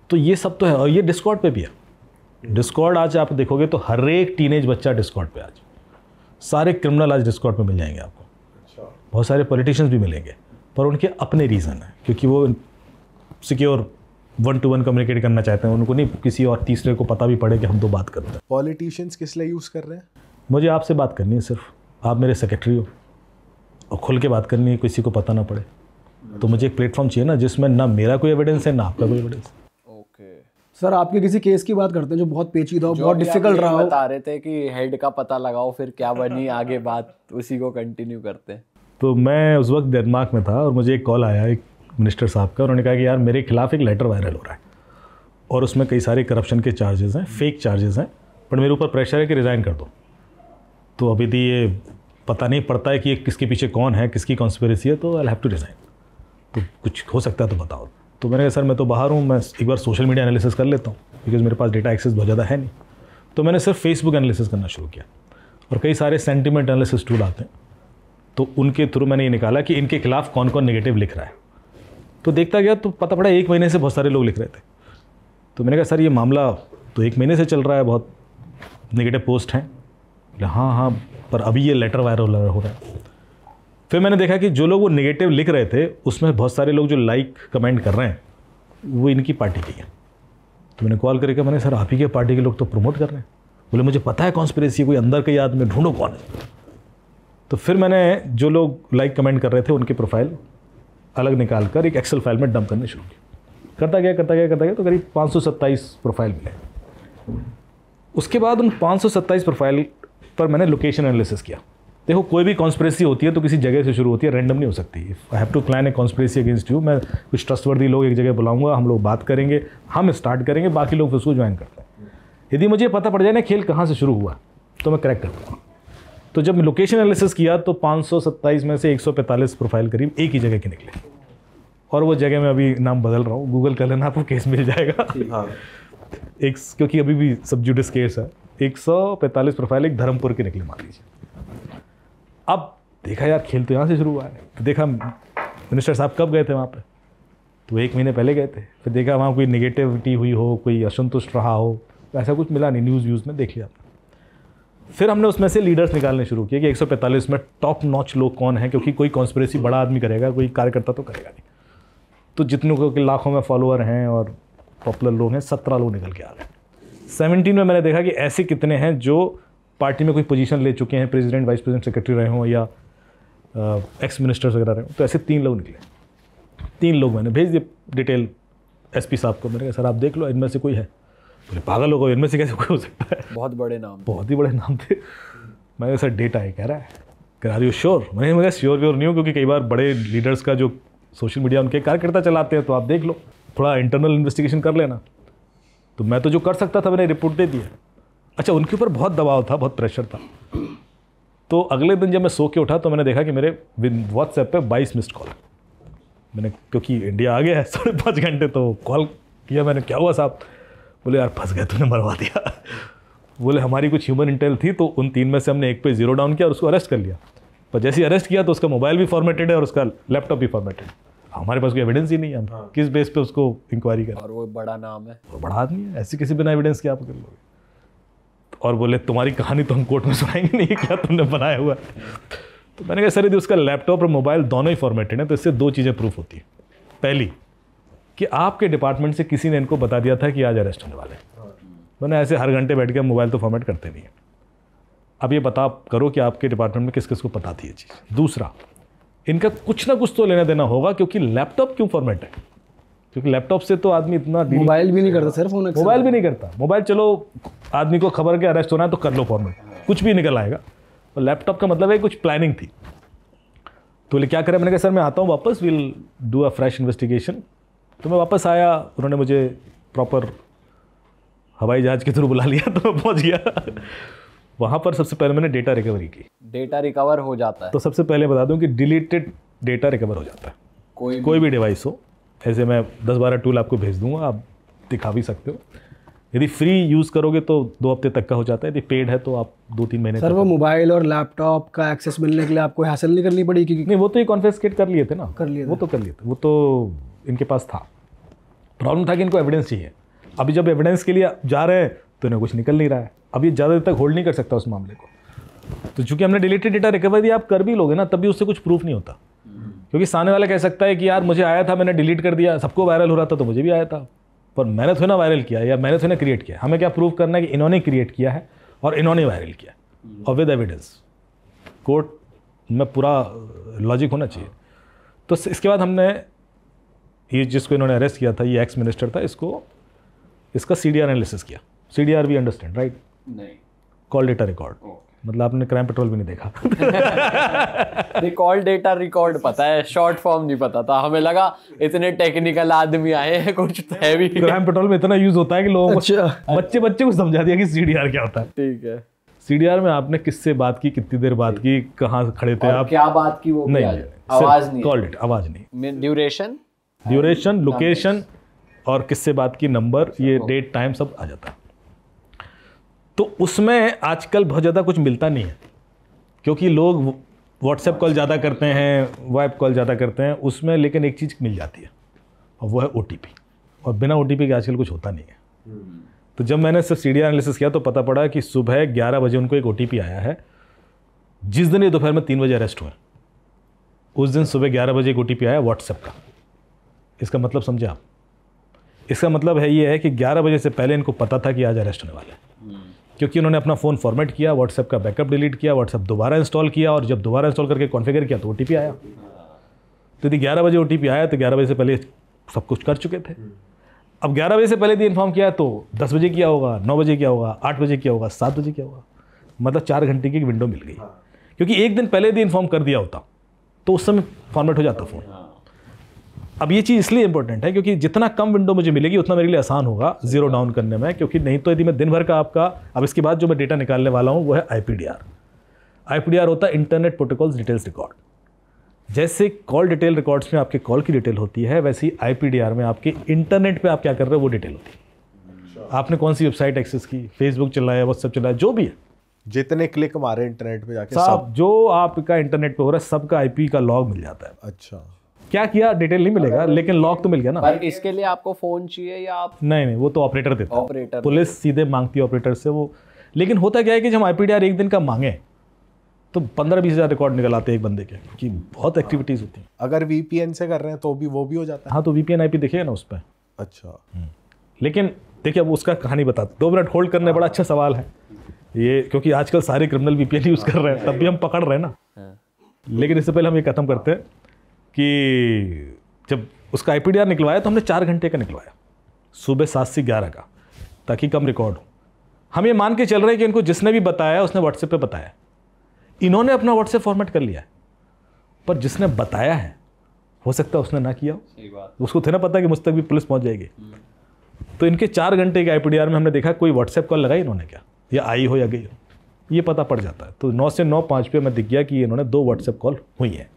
Speaker 1: तो ये सब तो है। और ये डिस्कॉर्ड पे भी है। डिस्कॉर्ड आज आप देखोगे तो हर एक टीनेज बच्चा डिस्कॉर्ड पे, आज सारे क्रिमिनल आज डिस्कॉर्ड पे मिल जाएंगे आपको।
Speaker 4: अच्छा।
Speaker 1: बहुत सारे पॉलिटिशियंस भी मिलेंगे, पर उनके अपने रीज़न है, क्योंकि वो सिक्योर 1-to-1 कम्युनिकेट करना चाहते हैं। उनको नहीं किसी और तीसरे को पता भी पड़े कि हम तो बात करते हैं।
Speaker 4: पॉलिटिशियंस किस लिए यूज़ कर रहे हैं?
Speaker 1: मुझे आपसे बात करनी है, सिर्फ आप मेरे सेक्रेटरी हो और खुल के बात करनी है, किसी को पता ना पड़े। तो मुझे एक प्लेटफॉर्म चाहिए ना जिसमें ना मेरा कोई एविडेंस है ना आपका कोई एविडेंस।
Speaker 2: सर आपके किसी केस की बात करते हैं जो बहुत पेचीदा हो, बहुत डिफिकल्ट रहा हो।
Speaker 3: बता रहे थे कि हेड का पता लगाओ, फिर क्या बनी आगे बात, उसी को कंटिन्यू करते हैं।
Speaker 1: तो मैं उस वक्त डेनमार्क में था और मुझे एक कॉल आया एक मिनिस्टर साहब का। उन्होंने कहा कि यार मेरे खिलाफ एक लेटर वायरल हो रहा है और उसमें कई सारे करप्शन के चार्जेस हैं, फेक चार्जेस हैं, पर मेरे ऊपर प्रेशर है कि रिज़ाइन कर दो। तो अभी भी ये पता नहीं पड़ता है कि ये किसके पीछे कौन है, किसकी कॉन्स्पिरेसी है, तो आई हैव टू रिज़ाइन। तो कुछ हो सकता है तो बताओ। तो मैंने कहा सर मैं तो बाहर हूँ, मैं एक बार सोशल मीडिया एनालिसिस कर लेता हूँ, बिकॉज मेरे पास डेटा एक्सेस बहुत ज़्यादा है नहीं। तो मैंने सिर्फ फेसबुक एनालिसिस करना शुरू किया और कई सारे सेंटिमेंट एनालिसिस टूल आते हैं, तो उनके थ्रू मैंने ये निकाला कि इनके खिलाफ कौन कौन नेगेटिव लिख रहा है। तो देखता गया तो पता पड़ा 1 महीने से बहुत सारे लोग लिख रहे थे। तो मैंने कहा सर ये मामला तो 1 महीने से चल रहा है, बहुत नेगेटिव पोस्ट हैं। हाँ, पर अभी ये लेटर वायरल हो रहा है। फिर मैंने देखा कि जो लोग वो नेगेटिव लिख रहे थे उसमें बहुत सारे लोग जो लाइक कमेंट कर रहे हैं वो इनकी पार्टी के हैं। तो मैंने कॉल करके मैंने सर आप ही के पार्टी के लोग तो प्रमोट कर रहे हैं। बोले मुझे पता है कॉन्स्पिरेसी, कोई अंदर के याद में ढूंढो कौन है। तो फिर मैंने जो लोग लाइक कमेंट कर रहे थे उनकी प्रोफाइल अलग निकाल कर एक एक्सेल फाइल में डंप करने शुरू किया। करता गया तो करीब 527 प्रोफाइल मिले। उसके बाद उन 527 प्रोफाइल पर मैंने लोकेशन एनालिसिस किया। देखो कोई भी कॉन्स्पिरेसी होती है तो किसी जगह से शुरू होती है, रैंडम नहीं हो सकती। I have to plan a conspiracy against you. मैं कुछ ट्रस्टवर्दी लोग एक जगह बुलाऊंगा, हम लोग बात करेंगे, हम स्टार्ट करेंगे, बाकी लोग उसको ज्वाइन करते हैं। यदि मुझे पता पड़ जाए ना खेल कहाँ से शुरू हुआ तो मैं क्रैक कर पाऊँ। तो जब लोकेशन एनालिसिस किया तो 527 में से 145 प्रोफाइल करीब एक ही जगह के निकले, और वो जगह मैं अभी नाम बदल रहा हूँ, गूगल कर लेना, आपको केस मिल जाएगा।
Speaker 4: हाँ।
Speaker 1: क्योंकि अभी भी सब जुडिस केस है। 145 प्रोफाइल एक धर्मपुर के निकले, मान लीजिए। अब देखा यार खेल तो यहाँ से शुरू हुआ है, तो देखा मिनिस्टर साहब कब गए थे वहाँ पे, तो 1 महीने पहले गए थे। फिर देखा वहाँ कोई नेगेटिविटी हुई हो, कोई असंतुष्ट रहा हो, ऐसा कुछ मिला नहीं, न्यूज़ में देख लिया। फिर हमने उसमें से लीडर्स निकालने शुरू किए कि 145 में टॉप नॉच लोग कौन हैं, क्योंकि कोई कॉन्स्पिरेसी बड़ा आदमी करेगा, कोई कार्यकर्ता तो करेगा नहीं। तो जितने को कि लाखों में फॉलोअर हैं और पॉपुलर लोग हैं, 17 लोग निकल के आ गए। 17 में मैंने देखा कि ऐसे कितने हैं जो पार्टी में कोई पोजीशन ले चुके हैं, प्रेसिडेंट, वाइस प्रेसिडेंट, सेक्रेटरी रहे हों या एक्स मिनिस्टर्स वगैरह रहे हों। तो ऐसे 3 लोग निकले। 3 लोग मैंने भेज दिए डिटेल एसपी साहब को। मैंने कहा सर आप देख लो, इनमें से कोई है। बोले पागल होगा, इनमें से कैसे कोई हो सकता है,
Speaker 3: बहुत बड़े नाम,
Speaker 1: बहुत ही बड़े नाम थे। मैंने कहा सर डेटा है, कह रहा है, कह रही हो श्योर? मैंने कहा श्योर नहीं हूँ, क्योंकि कई बार बड़े लीडर्स का जो सोशल मीडिया उनके कार्यकर्ता चलाते हैं, तो आप देख लो, थोड़ा इंटरनल इन्वेस्टिगेशन कर लेना। तो मैं तो जो कर सकता था मैंने रिपोर्ट दे दिया। अच्छा, उनके ऊपर बहुत दबाव था, बहुत प्रेशर था। तो अगले दिन जब मैं सो के उठा तो मैंने देखा कि मेरे व्हाट्सएप पे 22 मिस्ड कॉल। मैंने, क्योंकि इंडिया आ गया है 5.5 घंटे, तो कॉल किया मैंने, क्या हुआ साहब? बोले यार फंस गए, तूने मरवा दिया। बोले हमारी कुछ ह्यूमन इंटेल थी, तो उन 3 में से हमने एक पे 0 डाउन किया और उसको अरेस्ट कर लिया। पर जैसे ही अरेस्ट किया तो उसका मोबाइल भी फॉर्मेटेड है और उसका लैपटॉप भी फॉर्मेटेड। हमारे पास कोई एविडेंस ही नहीं है, हम किस बेस पे उसको इंक्वायरी करें?
Speaker 3: और वो बड़ा नाम है,
Speaker 1: वो बड़ा आदमी है, ऐसे किसी बिना एविडेंस के आप कर लोगे? और बोले तुम्हारी कहानी तो हम कोर्ट में सुनाएंगे नहीं, क्या तुमने बनाया हुआ है। तो मैंने कहा सर यदि उसका लैपटॉप और मोबाइल दोनों ही फॉर्मेटेड है तो इससे 2 चीज़ें प्रूफ होती है। पहली कि आपके डिपार्टमेंट से किसी ने इनको बता दिया था कि आज अरेस्ट होने वाले हैं। मैंने ऐसे हर घंटे बैठ के मोबाइल तो फॉर्मेट करते नहीं है। अब ये बता करो कि आपके डिपार्टमेंट में किस किस को पता थी ये चीज़। दूसरा, इनका कुछ ना कुछ तो लेना देना होगा, क्योंकि लैपटॉप क्यों फॉर्मेट है? क्योंकि लैपटॉप से तो आदमी इतना
Speaker 2: मोबाइल भी नहीं करता सर, फोन
Speaker 1: मोबाइल भी नहीं करता। मोबाइल चलो आदमी को खबर के अरेस्ट होना है तो कर लो फॉर्मेट, कुछ भी निकल आएगा। और लैपटॉप का मतलब है कुछ प्लानिंग थी। तो बोले क्या करें? मैंने कहा सर मैं आता हूँ वापस, will do a fresh investigation. तो मैं वापस आया, उन्होंने मुझे प्रॉपर हवाई जहाज के थ्रू बुला लिया, तो मैं पहुँच गया वहाँ पर। सबसे पहले मैंने डेटा रिकवरी की।
Speaker 3: डेटा रिकवर हो जाता है?
Speaker 1: तो सबसे पहले बता दूं कि डिलीटेड डेटा रिकवर हो जाता है, कोई भी डिवाइस हो। ऐसे मैं 10-12 टूल आपको भेज दूंगा, आप दिखा भी सकते हो। यदि फ्री यूज़ करोगे तो 2 हफ्ते तक का हो जाता है, यदि पेड है तो आप 2-3 महीने।
Speaker 2: सर वो मोबाइल और लैपटॉप का एक्सेस मिलने के लिए आपको हासिल नहीं करनी पड़ी? क्योंकि
Speaker 1: नहीं, वो तो ये कॉन्फिस्केट कर लिए थे ना,
Speaker 2: कर लिए थे।
Speaker 1: वो तो कर लिए थे, वो तो इनके पास था। प्रॉब्लम था कि इनको एविडेंस चाहिए। अभी जब एविडेंस के लिए जा रहे हैं तो इन्हें कुछ निकल नहीं रहा है। अब ये ज़्यादा देर तक होल्ड नहीं कर सकता उस मामले को। तो चूंकि हमने डिलीटेड डेटा रिकवरी आप कर भी लोगे ना, तब भी उससे कुछ प्रूफ नहीं होता, क्योंकि सामने वाला कह सकता है कि यार मुझे आया था, मैंने डिलीट कर दिया, सबको वायरल हो रहा था तो मुझे भी आया था, पर मैंने थोड़ा ना वायरल किया या मैंने थोड़ा क्रिएट किया। हमें क्या प्रूफ करना है कि इन्होंने क्रिएट किया है और इन्होंने वायरल किया, और विद एविडेंस। कोर्ट में पूरा लॉजिक होना चाहिए। तो इसके बाद हमने ये जिसको इन्होंने अरेस्ट किया था, ये एक्स मिनिस्टर था, इसका CDR एनालिसिस किया। CDR भी अंडरस्टैंड राइट?
Speaker 3: नहीं।
Speaker 1: कॉल डेटा रिकॉर्ड, मतलब आपने क्राइम पेट्रोल भी नहीं देखा।
Speaker 3: रिकॉल डेटा रिकॉर्ड पता है, शॉर्ट फॉर्म नहीं पता था। हमें लगा इतने टेक्निकल आदमी आए हैं, कुछ तो है भी।
Speaker 1: क्राइम पेट्रोल में इतना यूज होता है कि लोगों को बच्चे को समझा दिया कि CDR क्या होता है।
Speaker 3: ठीक है।
Speaker 1: CDR में आपने किससे बात की, कितनी देर बात की, कहाँ खड़े थे आप,
Speaker 3: क्या बात की, वो
Speaker 1: नहीं,
Speaker 3: आवाज नहीं,
Speaker 1: कॉल डेटा, आवाज नहीं,
Speaker 3: ड्यूरेशन,
Speaker 1: लोकेशन और किससे बात की, नंबर, ये डेट, टाइम सब आ जाता है। तो उसमें आजकल बहुत ज़्यादा कुछ मिलता नहीं है, क्योंकि लोग व्हाट्सएप कॉल ज़्यादा करते हैं, वाइप कॉल ज़्यादा करते हैं उसमें, लेकिन एक चीज़ मिल जाती है और वो है OTP। और बिना OTP के आजकल कुछ होता नहीं है। तो जब मैंने सिर्फ CDR एनालिसिस किया तो पता पड़ा कि सुबह 11 बजे उनको एक OTP आया है। जिस दिन ये दोपहर में 3 बजे अरेस्ट हुए, उस दिन सुबह 11 बजे एक OTP आया व्हाट्सएप का। इसका मतलब समझे आप? इसका मतलब है ये है कि 11 बजे से पहले इनको पता था कि आज अरेस्ट होने वाला है, क्योंकि उन्होंने अपना फ़ोन फॉर्मेट किया, व्हाट्सएप का बैकअप डिलीट किया, व्हाट्सएप दोबारा इंस्टॉल किया, और जब दोबारा इंस्टॉल करके कॉन्फ़िगर किया तो OTP आया। तो यदि 11 बजे OTP आया तो 11 बजे से पहले सब कुछ कर चुके थे। अब 11 बजे से पहले यदि इन्फॉर्म किया तो 10 बजे किया होगा, 9 बजे किया होगा, 8 बजे किया होगा, 7 बजे किया होगा, मतलब 4 घंटे की विंडो मिल गई। क्योंकि एक दिन पहले यदि इन्फॉर्म कर दिया होता तो उस समय फॉर्मेट हो जाता फ़ोन। अब ये चीज़ इसलिए इंपॉर्टेंट है क्योंकि जितना कम विंडो मुझे मिलेगी उतना मेरे लिए आसान होगा जीरो डाउन करने में, क्योंकि नहीं तो यदि मैं दिन भर का आपका, अब इसके बाद जो मैं डेटा निकालने वाला हूँ वो है IPDR। IPDR होता है इंटरनेट प्रोटोकॉल्स डिटेल्स रिकॉर्ड। जैसे कॉल डिटेल रिकॉर्ड्स में आपके कॉल की डिटेल होती है, वैसे ही IPDR में आपके इंटरनेट पे आप क्या कर रहे हो वो डिटेल होती है। आपने कौन सी वेबसाइट एक्सेस की, फेसबुक चलाया, व्हाट्सएप चलाया, जो भी है,
Speaker 4: जितने क्लिक हमारे इंटरनेट पे जाके
Speaker 1: सब जो आपका इंटरनेट पे हो रहा है सबका IP का लॉग मिल जाता है।
Speaker 4: अच्छा,
Speaker 1: क्या किया डिटेल नहीं मिलेगा, लेकिन लॉग तो मिल गया ना।
Speaker 3: पर इसके लिए आपको फोन चाहिए या आप
Speaker 1: नहीं, वो तो ऑपरेटर देता है।
Speaker 3: ऑपरेटर
Speaker 1: पुलिस सीधे मांगती है ऑपरेटर से वो। लेकिन होता क्या है कि जब हम IPDR एक दिन का मांगे तो 15-20 हज़ार रिकॉर्ड निकल आते हैं एक बंदे के, कि बहुत एक्टिविटीज़ होती हैं।
Speaker 4: अगर VPN से कर रहे हैं तो भी वो भी हो जाता है?
Speaker 1: हाँ, तो VPN IP देखिए ना उस पर।
Speaker 4: अच्छा,
Speaker 1: लेकिन देखिए अब उसका कहानी बता, 2 मिनट होल्ड करने, बड़ा अच्छा सवाल है ये, क्योंकि आजकल सारे क्रिमिनल VPN यूज़ कर रहे हैं, तब भी हम पकड़ रहे हैं ना। लेकिन इससे पहले हम ये खत्म करते हैं कि जब उसका IPDR निकलवाया तो हमने 4 घंटे का निकलवाया, सुबह 7 से 11 का, ताकि कम रिकॉर्ड हो। हम ये मान के चल रहे हैं कि इनको जिसने भी बताया उसने व्हाट्सएप पे बताया, इन्होंने अपना व्हाट्सएप फॉर्मेट कर लिया है, पर जिसने बताया है हो सकता है उसने ना किया हो, उसको थे ना पता कि मुझ तक भी पुलिस पहुंच जाएगी। तो इनके 4 घंटे के IPDR में हमने देखा कोई व्हाट्सएप कॉल लगाई इन्होंने क्या, या आई हो या गई हो, ये पता पड़ जाता है। तो 9 से 9:05 पे मैं दिख गया कि इन्होंने 2 व्हाट्सएप कॉल हुई हैं।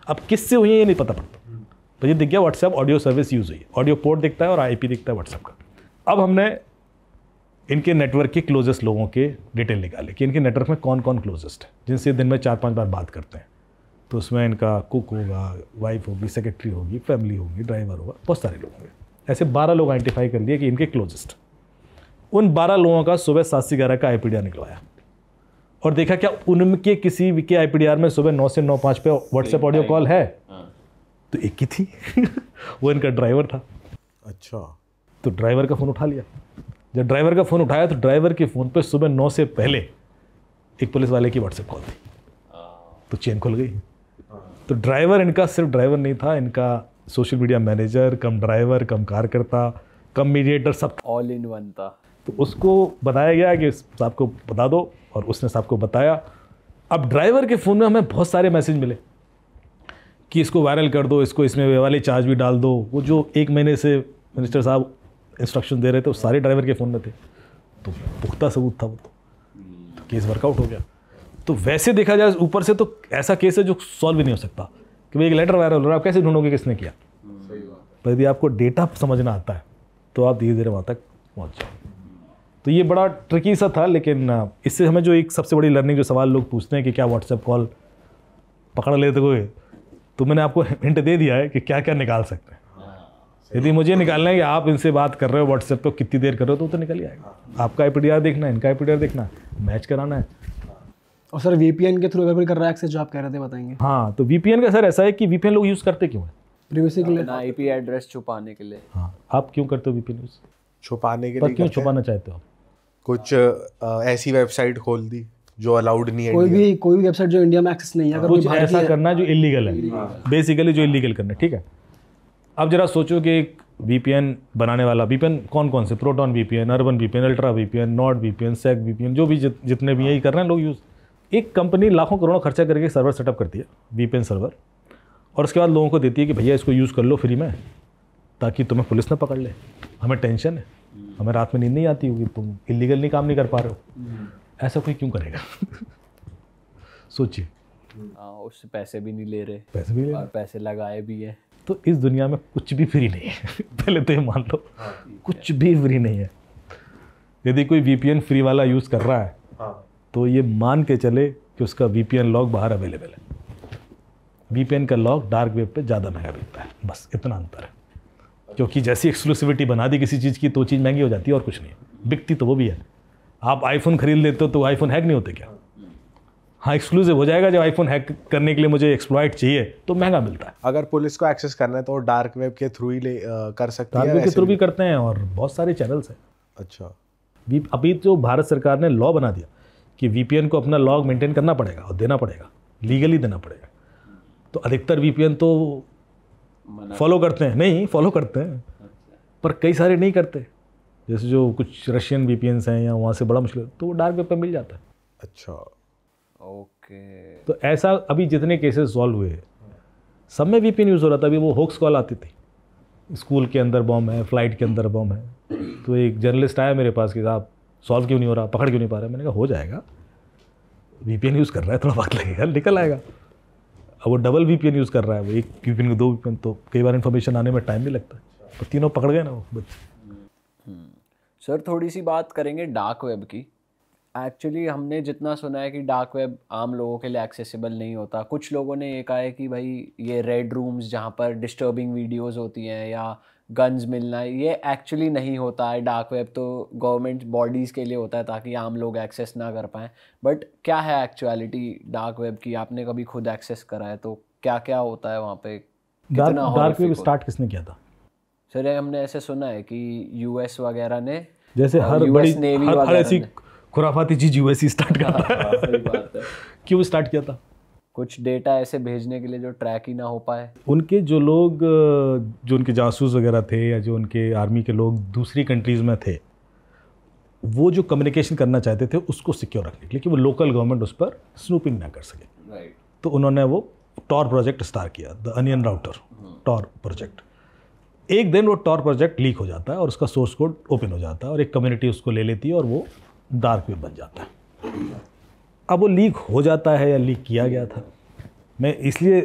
Speaker 1: अब किससे हुई है ये नहीं पता पड़ता, तो ये दिख गया व्हाट्सएप ऑडियो सर्विस यूज़ हुई है, ऑडियो पोर्ट दिखता है और IP दिखता है व्हाट्सएप का। अब हमने इनके नेटवर्क के क्लोजेस्ट लोगों के डिटेल निकाले कि इनके नेटवर्क में कौन कौन क्लोजेस्ट है, जिनसे दिन में 4-5 बार बात करते हैं। तो उसमें इनका कुक होगा, वाइफ होगी, सेक्रेटरी होगी, फैमिली होगी, ड्राइवर होगा, बहुत सारे लोग होंगे। ऐसे 12 लोग आइडेंटिफाई कर लिए कि इनके क्लोजेस्ट। उन 12 लोगों का सुबह 7 से 11 का IPDR निकलवाया और देखा क्या उनके किसी के IPDR में सुबह 9 से 9:05 पे व्हाट्सएप ऑडियो कॉल है। तो एक ही थी वो इनका ड्राइवर था।
Speaker 4: अच्छा,
Speaker 1: तो ड्राइवर का फ़ोन उठा लिया। जब ड्राइवर का फ़ोन उठाया तो ड्राइवर के फ़ोन पे सुबह 9 से पहले एक पुलिस वाले की व्हाट्सएप कॉल थी, तो चेन खुल गई। तो ड्राइवर इनका सिर्फ ड्राइवर नहीं था, इनका social media manager cum driver cum कार्यकर्ता कम मीडिएटर सब
Speaker 3: ऑल इन वन था।
Speaker 1: तो उसको बताया गया कि साहब को बता दो, और उसने साहब को बताया। अब ड्राइवर के फ़ोन में हमें बहुत सारे मैसेज मिले कि इसको वायरल कर दो, इसको इसमें वे वाले चार्ज भी डाल दो। वो जो 1 महीने से मिनिस्टर साहब इंस्ट्रक्शन दे रहे थे वो सारे ड्राइवर के फ़ोन में थे, तो पुख्ता सबूत था वो। तो केस वर्कआउट हो गया। तो वैसे देखा जाए ऊपर से तो ऐसा केस है जो सॉल्व भी नहीं हो सकता कि भाई एक लेटर वायरल हो रहा है, आप कैसे ढूंढोगे किसने किया। पर यदि आपको डेटा समझना आता है तो आप धीरे धीरे वहाँ तक पहुँच जाओ। तो ये बड़ा ट्रिकी सा था, लेकिन इससे हमें जो एक सबसे बड़ी लर्निंग, जो सवाल लोग पूछते हैं कि क्या व्हाट्सएप कॉल पकड़ लेते कोई, तो मैंने आपको हिंट दे दिया है कि क्या क्या निकाल सकते हैं। यदि मुझे निकालना है कि आप इनसे बात कर रहे हो व्हाट्सएप पे, कितनी देर कर रहे हो, तो निकल ही आएगा। आपका IPDR देखना है, इनका IPDR देखना है, मैच कराना है।
Speaker 2: और सर VPN के थ्रू अगर कोई कर रहा है एक्सेस, जो आप कह रहे थे, बताएंगे?
Speaker 1: हाँ, तो VPN का सर ऐसा है कि VPN लोग यूज़ करते क्यों है?
Speaker 2: प्रिवेसी के लिए।
Speaker 3: अपना IP एड्रेस छुपाने के लिए।
Speaker 1: हाँ, आप क्यों करते हो VPN यूज़?
Speaker 4: छुपाने के
Speaker 1: पर
Speaker 4: लिए
Speaker 1: क्यों
Speaker 4: करते हैं।
Speaker 1: छुपाना चाहते हो आप?
Speaker 4: कुछ ऐसी वेबसाइट खोल दी जो अलाउड नहीं है
Speaker 2: कोई
Speaker 4: इंडिया।
Speaker 2: भी वेबसाइट जो इंडिया में एक्सेस नहीं है, अगर कोई
Speaker 1: कुछ
Speaker 2: बाहर
Speaker 1: ऐसा
Speaker 2: की है,
Speaker 1: करना जो इलीगल है, बेसिकली जो इलीगल करना है, ठीक है। अब जरा सोचो कि एक VPN बनाने वाला, VPN कौन से, proton VPN, urban VPN, ultra VPN, Nord VPN, सेक VPN, जो भी जितने भी यही कर रहे हैं लोग यूज़। एक कंपनी लाखों करोड़ों खर्चा करके सर्वर सेटअप करती है, VPN सर्वर, और उसके बाद लोगों को देती है कि भैया इसको यूज़ कर लो फ्री में, ताकि तुम्हें पुलिस ना पकड़ ले। हमें टेंशन है, हमें रात में नींद नहीं आती होगी, तुम इलीगल नहीं काम नहीं कर पा रहे हो। ऐसा कोई क्यों करेगा? सोचिए।
Speaker 3: उससे पैसे भी नहीं ले रहे,
Speaker 1: पैसे भी ले
Speaker 3: और पैसे लगाए भी है।
Speaker 1: तो इस दुनिया में कुछ भी फ्री नहीं है पहले तो ये मान लो, कुछ भी फ्री नहीं है। यदि कोई VPN फ्री वाला यूज़ कर रहा है तो ये मान के चले कि उसका VPN लॉग बाहर अवेलेबल है। VPN का लॉग डार्क वेब पे ज़्यादा महंगा बिकता है, बस इतना अंतर है। क्योंकि जैसी एक्सक्लूसिविटी बना दी किसी चीज़ की तो चीज़ महंगी हो जाती है, और कुछ नहीं है। बिकती तो वो भी है। आप iPhone खरीद लेते हो तो iPhone हैक नहीं होते क्या? हाँ, एक्सक्लूसिव हो जाएगा। जब iPhone हैक करने के लिए मुझे एक्सप्लॉइट चाहिए तो महंगा मिलता है।
Speaker 4: अगर पुलिस को एक्सेस करना है तो डार्क वेब के थ्रू ही कर सकते हैं।
Speaker 1: डार्क वेब के थ्रू भी करते हैं, और बहुत सारे चैनल्स हैं।
Speaker 4: अच्छा,
Speaker 1: अभी जो भारत सरकार ने लॉ बना दिया कि VPN को अपना लॉग मेंटेन करना पड़ेगा और देना पड़ेगा, लीगली देना पड़ेगा। तो अधिकतर VPN तो फॉलो करते हैं, नहीं फॉलो करते हैं, पर कई सारे नहीं करते। जैसे जो कुछ रशियन VPNs हैं या वहाँ से बड़ा मुश्किल, तो वो डार्क वेब पर मिल जाता है।
Speaker 4: अच्छा,
Speaker 3: ओके।
Speaker 1: तो ऐसा अभी जितने केसेस सॉल्व हुए सब में VPN यूज़ हो रहा था। अभी वो होक्स कॉल आती थी, स्कूल के अंदर बॉम्ब है, फ्लाइट के अंदर बॉम्ब है। तो एक जर्नलिस्ट आया मेरे पास कि साहब सॉल्व क्यों नहीं हो रहा, पकड़ क्यों नहीं पा रहा। मैंने कहा हो जाएगा, VPN यूज़ कर रहा है, थोड़ा वक्त लगेगा, निकल आएगा। अब वो डबल VPN यूज़ कर रहा है, वो एक VPN को 2 VPN, तो कई बार इन्फॉर्मेशन आने में टाइम भी लगता है। तो तीनों पकड़ गए ना वो बच्चे।
Speaker 3: सर थोड़ी सी बात करेंगे डार्क वेब की। एक्चुअली हमने जितना सुना है कि डार्क वेब आम लोगों के लिए एक्सेसिबल नहीं होता। कुछ लोगों ने ये कहा है कि भाई ये रेड रूम्स जहाँ पर डिस्टर्बिंग वीडियोस होती हैं या गन्स मिलना, ये एक्चुअली नहीं होता है। डार्क वेब तो गवर्नमेंट बॉडीज़ के लिए होता है ताकि आम लोग एक्सेस ना कर पाएँ। बट क्या है एक्चुअलिटी डार्क वेब की? आपने कभी खुद एक्सेस करा है तो क्या क्या होता है वहाँ पे?
Speaker 1: डार्क वेब स्टार्ट किसने किया था?
Speaker 3: सर हमने ऐसे सुना है कि US वगैरह ने,
Speaker 1: जैसे हर बड़ी हर ऐसी खुराफाती चीज यूएस ही स्टार्ट करता है।
Speaker 3: सही बात है।
Speaker 1: क्यों स्टार्ट किया था?
Speaker 3: कुछ डेटा ऐसे भेजने के लिए जो ट्रैक ही ना हो पाए।
Speaker 1: उनके जो लोग, जो उनके जासूस वगैरह थे या जो उनके आर्मी के लोग दूसरी कंट्रीज़ में थे, वो जो कम्युनिकेशन करना चाहते थे उसको सिक्योर रखने के लिए कि वो लोकल गवर्नमेंट उस पर स्नूपिंग ना कर सके।
Speaker 3: राइट।
Speaker 1: तो उन्होंने वो टॉर प्रोजेक्ट स्टार्ट किया, the onion router Tor project. एक दिन वो टॉर प्रोजेक्ट लीक हो जाता है और उसका सोर्स कोड ओपन हो जाता है और एक कम्युनिटी उसको ले लेती है और वो डार्क वेब बन जाता है। अब वो लीक हो जाता है या लीक किया गया था, मैं इसलिए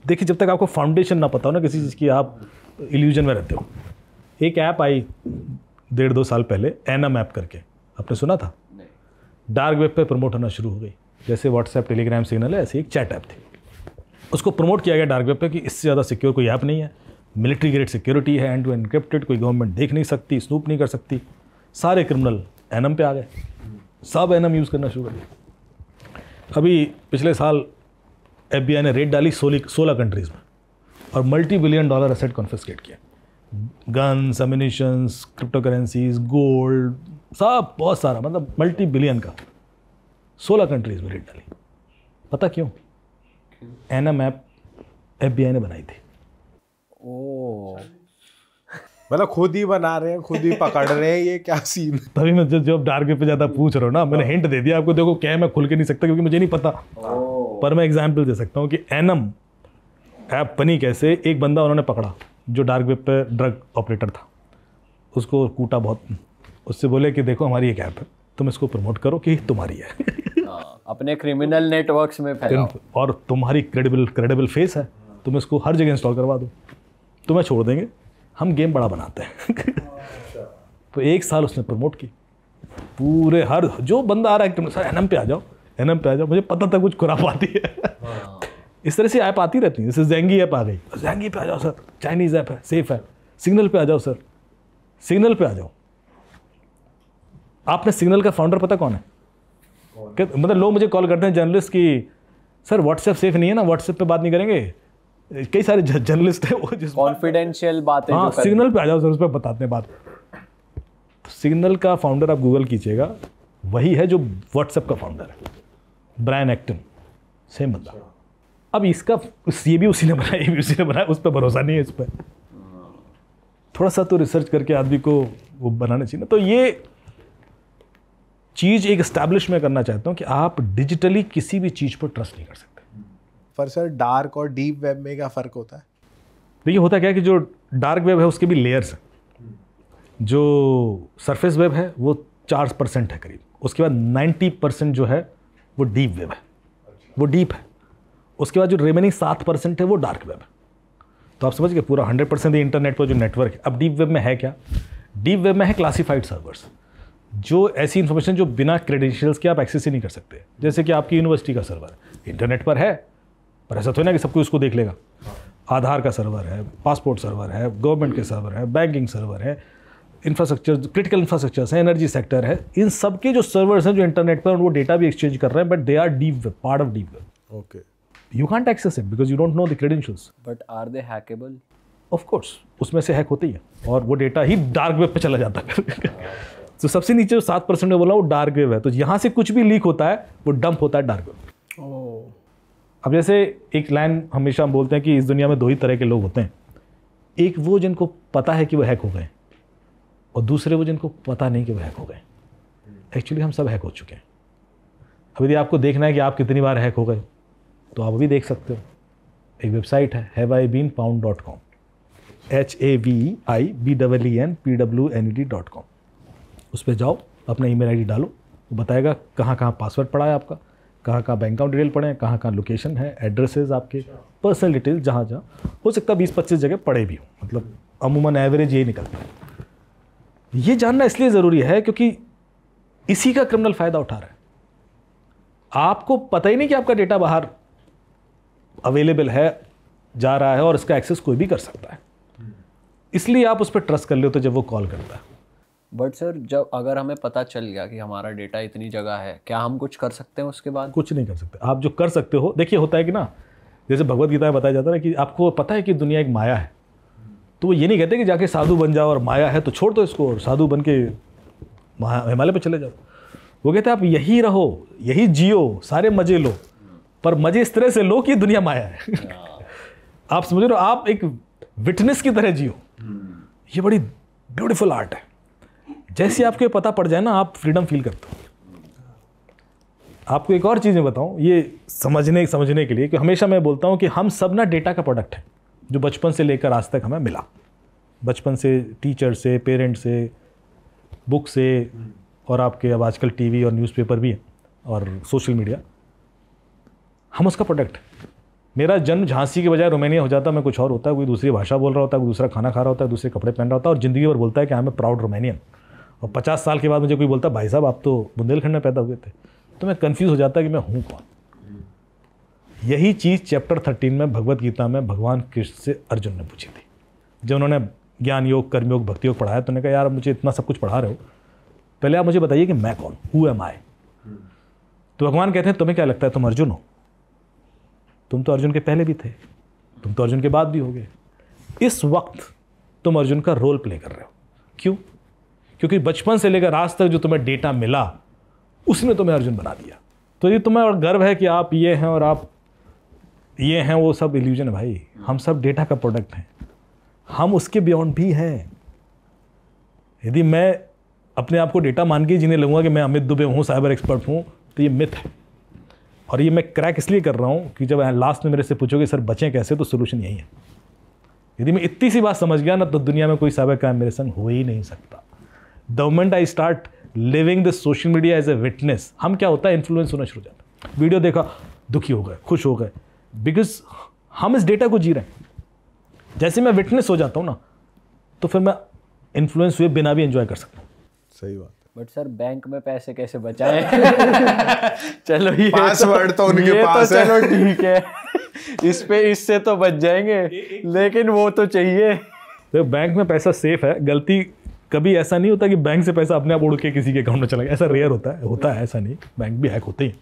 Speaker 1: देखिए जब तक आपको फाउंडेशन ना पता हो ना किसी चीज़ की, आप इल्यूजन में रहते हो। एक ऐप आई 1.5-2 साल पहले, एनम ऐप करके, आपने सुना था?
Speaker 3: नहीं।
Speaker 1: डार्क वेब पे प्रमोट होना शुरू हो गई। जैसे व्हाट्सएप, टेलीग्राम, सिग्नल है, ऐसे एक चैट ऐप थी। उसको प्रमोट किया गया डार्क वेब पे कि इससे ज़्यादा सिक्योर कोई ऐप नहीं है, मिलिट्री ग्रेड सिक्योरिटी है, एंड टू एनक्रिप्टेड, कोई गवर्नमेंट देख नहीं सकती, स्नूप नहीं कर सकती। सारे क्रिमिनल एनम पे आ गए, सब एनम यूज़ करना शुरू कर दिया। अभी पिछले साल FBI ने रेड डाली 16 कंट्रीज़ में और $multi-billion एसेट कॉन्फिस्केट किया। गन्स, एमिनिशंस, क्रिप्टो करेंसीज, गोल्ड, सब बहुत सारा, मतलब $multi-billion का 16 कंट्रीज़ में रेड डाली। पता क्यों? एनम ऐप FBI ने बनाई थी।
Speaker 3: ओह,
Speaker 4: मतलब खुद ही बना रहे हैं, खुद ही पकड़ रहे हैं, ये क्या सीन?
Speaker 1: तभी मैं जब डार्क वेब पे ज़्यादा पूछ रहा हूँ ना, मैंने हिंट दे दिया आपको। देखो क्या है, मैं खुल के नहीं सकता क्योंकि मुझे नहीं पता, पर मैं एग्जाम्पल दे सकता हूँ कि एनम ऐप बनी कैसे। एक बंदा उन्होंने पकड़ा जो डार्क वेब पे ड्रग ऑपरेटर था, उसको कूटा बहुत, उससे बोले कि देखो हमारी एक ऐप है, तुम इसको प्रमोट करो कि तुम्हारी है।
Speaker 3: अपने क्रिमिनल नेटवर्क्स में फैलाओ
Speaker 1: और तुम्हारी क्रेडिबल फेस है, तुम इसको हर जगह इंस्टॉल करवा दो, तुम्हें छोड़ देंगे, हम गेम बड़ा बनाते हैं। तो 1 साल उसने प्रमोट की, पूरे हर जो बंदा आ रहा है सर एनम पे आ जाओ, एनम पे आ जाओ। मुझे पता था कुछ खुरापाती है। इस तरह से ऐप आती रहती है। जैसे ज़ेंगी ऐप आ गई, ज़ेंगी पे आ जाओ सर, चाइनीज़ ऐप है, सेफ है। सिग्नल पे आ जाओ सर, सिग्नल पे आ जाओ। आपने सिग्नल का फाउंडर पता कौन है? मतलब लोग मुझे कॉल करते हैं जर्नलिस्ट की, सर व्हाट्सएप सेफ नहीं है ना, व्हाट्सएप पे बात नहीं करेंगे। कई सारे जर्नलिस्ट हैं वो जिस
Speaker 3: कॉन्फिडेंशियल बातें,
Speaker 1: हाँ सिग्नल पे आ जाओ सर, उस पर बताते हैं बात। तो सिग्नल का फाउंडर आप गूगल कीजिएगा, वही है जो व्हाट्सएप का फाउंडर है, ब्रायन एक्टन, सेम बंदा। अब इसका ये भी उसी ने बनाया, ये भी उसी ने बनाया, उस पर भरोसा नहीं है। इस पर थोड़ा सा तो रिसर्च करके आदमी को वो बनाना चाहिए ना। तो ये चीज़ एक एस्टैब्लिश में करना चाहता हूँ कि आप डिजिटली किसी भी चीज़ पर ट्रस्ट नहीं कर सकते।
Speaker 4: पर सर डार्क और डीप वेब में क्या फ़र्क होता है?
Speaker 1: देखिए होता क्या है कि जो डार्क वेब है उसके भी लेयर्स हैं। जो सरफेस वेब है वो 4% है करीब, उसके बाद 90% जो है वो डीप वेब है, वो डीप है। उसके बाद जो रिमेनिंग 7% है वो डार्क वेब है। तो आप समझ गए, पूरा 100% इंटरनेट पर जो नेटवर्क है। अब डीप वेब में है क्या? डीप वेब में है क्लासिफाइड सर्वर्स, जो ऐसी इन्फॉर्मेशन जो बिना क्रेडेंशियल्स के आप एक्सेस ही नहीं कर सकते। जैसे कि आपकी यूनिवर्सिटी का सर्वर इंटरनेट पर है, पर ऐसा तो है ना कि सब कोई उसको देख लेगा। आधार का सर्वर है, पासपोर्ट सर्वर है, गवर्नमेंट के सर्वर है, बैंकिंग सर्वर है, इंफ्रास्ट्रक्चर, क्रिटिकल इंफ्रास्ट्रक्चर्स हैं, एनर्जी सेक्टर है, इन सब के जो सर्वर्स हैं जो इंटरनेट पर वो डेटा भी एक्सचेंज कर रहे हैं, but they are deep web, part of deep web.
Speaker 4: Okay,
Speaker 1: you can't access it because you don't know the credentials.
Speaker 3: But are they hackable?
Speaker 1: Of course उसमें से हैक होती है और वो डेटा ही डार्क वेब पे चला जाता है। तो सबसे नीचे जो 7% में बोला वो डार्क वेब है। तो यहाँ से कुछ भी लीक होता है वो डंप होता है डार्क वेब। अब जैसे एक लाइन हमेशा हम बोलते हैं कि इस दुनिया में 2 ही तरह के लोग होते हैं, एक वो जिनको पता है कि वो हैक हो गए, और दूसरे वो जिनको पता नहीं कि वो हैक हो गए। एक्चुअली हम सब हैक हो चुके हैं। अब यदि आपको देखना है कि आप कितनी बार हैक हो गए तो आप अभी देख सकते हो। एक वेबसाइट है haveibeenfound.com, HAVIBENPWNED.com। उस पर जाओ, अपना ईमेल आईडी डालो, वो बताएगा कहाँ कहाँ पासवर्ड पड़ा है आपका, कहाँ कहाँ बैंक अकाउंट डिटेल पड़े हैं, कहाँ कहाँ लोकेशन है, एड्रेसेस आपके, पर्सनल डिटेल जहाँ जहाँ हो सकता है 20-25 जगह पड़े भी हो, मतलब अमूमन एवरेज यही निकलता है। ये जानना इसलिए ज़रूरी है क्योंकि इसी का क्रिमिनल फ़ायदा उठा रहा है। आपको पता ही नहीं कि आपका डेटा बाहर अवेलेबल है, जा रहा है और इसका एक्सेस कोई भी कर सकता है, इसलिए आप उस पर ट्रस्ट कर लेते हो जब वो कॉल करता है।
Speaker 3: बट सर, जब अगर हमें पता चल गया कि हमारा डेटा इतनी जगह है, क्या हम कुछ कर सकते हैं उसके बाद?
Speaker 1: कुछ नहीं कर सकते। आप जो कर सकते हो, देखिए होता है कि ना, जैसे भगवत गीता में बताया जाता है ना कि आपको पता है कि दुनिया एक माया है, तो वो ये नहीं कहते कि जाके साधु बन जाओ और माया है तो छोड़ दो इसको और साधु बन के हिमालय पे चले जाओ। वो कहते हैं आप यही रहो, यही जियो, सारे मजे लो, पर मजे इस तरह से लो कि दुनिया माया है। आप समझ रहे हो, आप एक विटनेस की तरह जियो। ये बड़ी ब्यूटीफुल आर्ट है। जैसे आपको पता पड़ जाए ना, आप फ्रीडम फील करते हो। आपको एक और चीज़ मैं बताऊं, ये समझने के लिए कि हमेशा मैं बोलता हूं कि हम सब ना डेटा का प्रोडक्ट है, जो बचपन से लेकर आज तक हमें मिला। बचपन से टीचर से, पेरेंट से, बुक से, और आपके अब आजकल टीवी और न्यूज़पेपर भी है और सोशल मीडिया, हम उसका प्रोडक्ट है। मेरा जन्म झांसी के बजाय रोमानिया हो जाता, मैं कुछ और होता है, कोई दूसरी भाषा बोल रहा होता है, कोई दूसरा खाना खा रहा होता है, दूसरे कपड़े पहन रहा होता है और ज़िंदगी भर बोलता है कि I am a proud Romanian. और 50 साल के बाद मुझे कोई बोलता भाई साहब आप तो बुंदेलखंड में पैदा हुए थे, तो मैं कंफ्यूज हो जाता कि मैं हूँ कौन। यही चीज़ चैप्टर 13 में भगवत गीता में भगवान कृष्ण से अर्जुन ने पूछी थी। जब उन्होंने ज्ञान योग, कर्मयोग, भक्ति योग पढ़ाया तो उन्होंने कहा यार मुझे इतना सब कुछ पढ़ा रहे हो, पहले आप मुझे बताइए कि मैं कौन, हु एम आई। तो भगवान कहते हैं तुम्हें क्या लगता है तुम अर्जुन हो? तुम तो अर्जुन के पहले भी थे, तुम तो अर्जुन के बाद भी हो गए। इस वक्त तुम अर्जुन का रोल प्ले कर रहे हो। क्यों? क्योंकि बचपन से लेकर आज तक जो तुम्हें डेटा मिला उसने तुम्हें अर्जुन बना दिया। तो ये तुम्हें और गर्व है कि आप ये हैं और आप ये हैं, वो सब इल्यूजन है भाई। हम सब डेटा का प्रोडक्ट हैं, हम उसके बियॉन्ड भी हैं। यदि मैं अपने आप को डेटा मान के जीने लगूंगा कि मैं अमित दुबे हूँ, साइबर एक्सपर्ट हूँ, तो ये मिथ है। और ये मैं क्रैक इसलिए कर रहा हूँ कि जब लास्ट में मेरे से पूछोगे सर बचें कैसे, तो सोल्यूशन यही है। यदि मैं इतनी सी बात समझ गया ना, तो दुनिया में कोई साइबर क्राइम मेरे संग हो ही नहीं सकता। The moment I start living the social media as a witness, हम क्या होता है इन्फ्लुएंस होना शुरू हो जाता है। वीडियो देखा, दुखी हो गए, खुश हो गए, बिकॉज हम इस डेटा को जी रहे हैं। जैसे मैं विटनेस हो जाता हूँ ना, तो फिर मैं इन्फ्लुएंस हुए बिना भी एंजॉय कर सकता हूँ।
Speaker 4: सही बात है।
Speaker 3: बट सर बैंक में पैसे कैसे बचाएं? चलो ये
Speaker 4: पासवर्ड तो उनके पास है।
Speaker 3: चलो ठीक है, इससे तो बच जाएंगे, लेकिन वो तो चाहिए।
Speaker 1: तो बैंक में पैसा सेफ है। गलती कभी ऐसा नहीं होता कि बैंक से पैसा अपने आप उड़ के किसी के अकाउंट में चला गया, ऐसा रेयर होता है ऐसा नहीं। बैंक भी हैक होते हैं,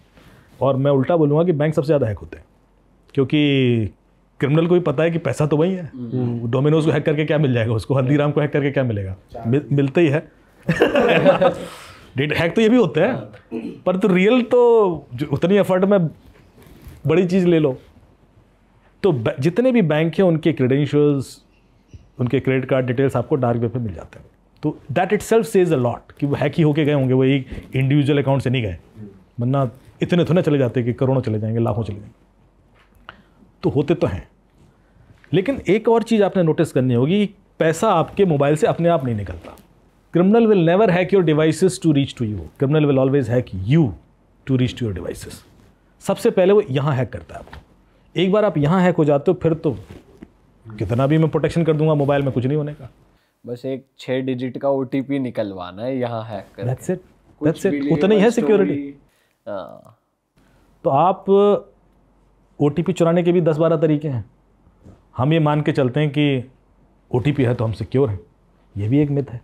Speaker 1: और मैं उल्टा बोलूँगा कि बैंक सबसे ज़्यादा हैक होते हैं, क्योंकि क्रिमिनल को भी पता है कि पैसा तो वही है। डोमिनोज को हैक करके क्या मिल जाएगा उसको, हल्दीराम को हैक करके क्या मिलेगा, मिलता ही है। डेटा हैक तो ये भी होते हैं, पर तो रियल तो उतनी एफर्ट में बड़ी चीज़ ले लो। तो जितने भी बैंक हैं उनके क्रेडेंशियल्स, उनके क्रेडिट कार्ड डिटेल्स आपको डार्क वेब पे मिल जाते हैं। तो that itself says a lot कि वो हैक ही होके गए होंगे, वो एक इंडिविजुअल अकाउंट से नहीं गए, वरना इतने थोड़े चले जाते कि करोड़ों चले जाएंगे, लाखों चले जाएंगे। तो होते तो हैं। लेकिन एक और चीज़ आपने नोटिस करनी होगी, पैसा आपके मोबाइल से अपने आप नहीं निकलता। Criminal will never hack your devices to reach to you, criminal will always hack you to reach to your devices. सबसे पहले वो यहाँ हैक करता है आपको। एक बार आप यहाँ हैक हो जाते हो, फिर तो कितना भी मैं प्रोटेक्शन कर दूंगा मोबाइल में, कुछ नहीं होने का।
Speaker 3: बस एक 6 डिजिट का OTP निकलवाना है यहाँ हैक कर।
Speaker 1: दैट्स इट, उतना ही है सिक्योरिटी। तो आप OTP चुराने के भी 10-12 तरीके हैं। हम ये मान के चलते हैं कि OTP है तो हम सिक्योर हैं, ये भी एक मिथ है।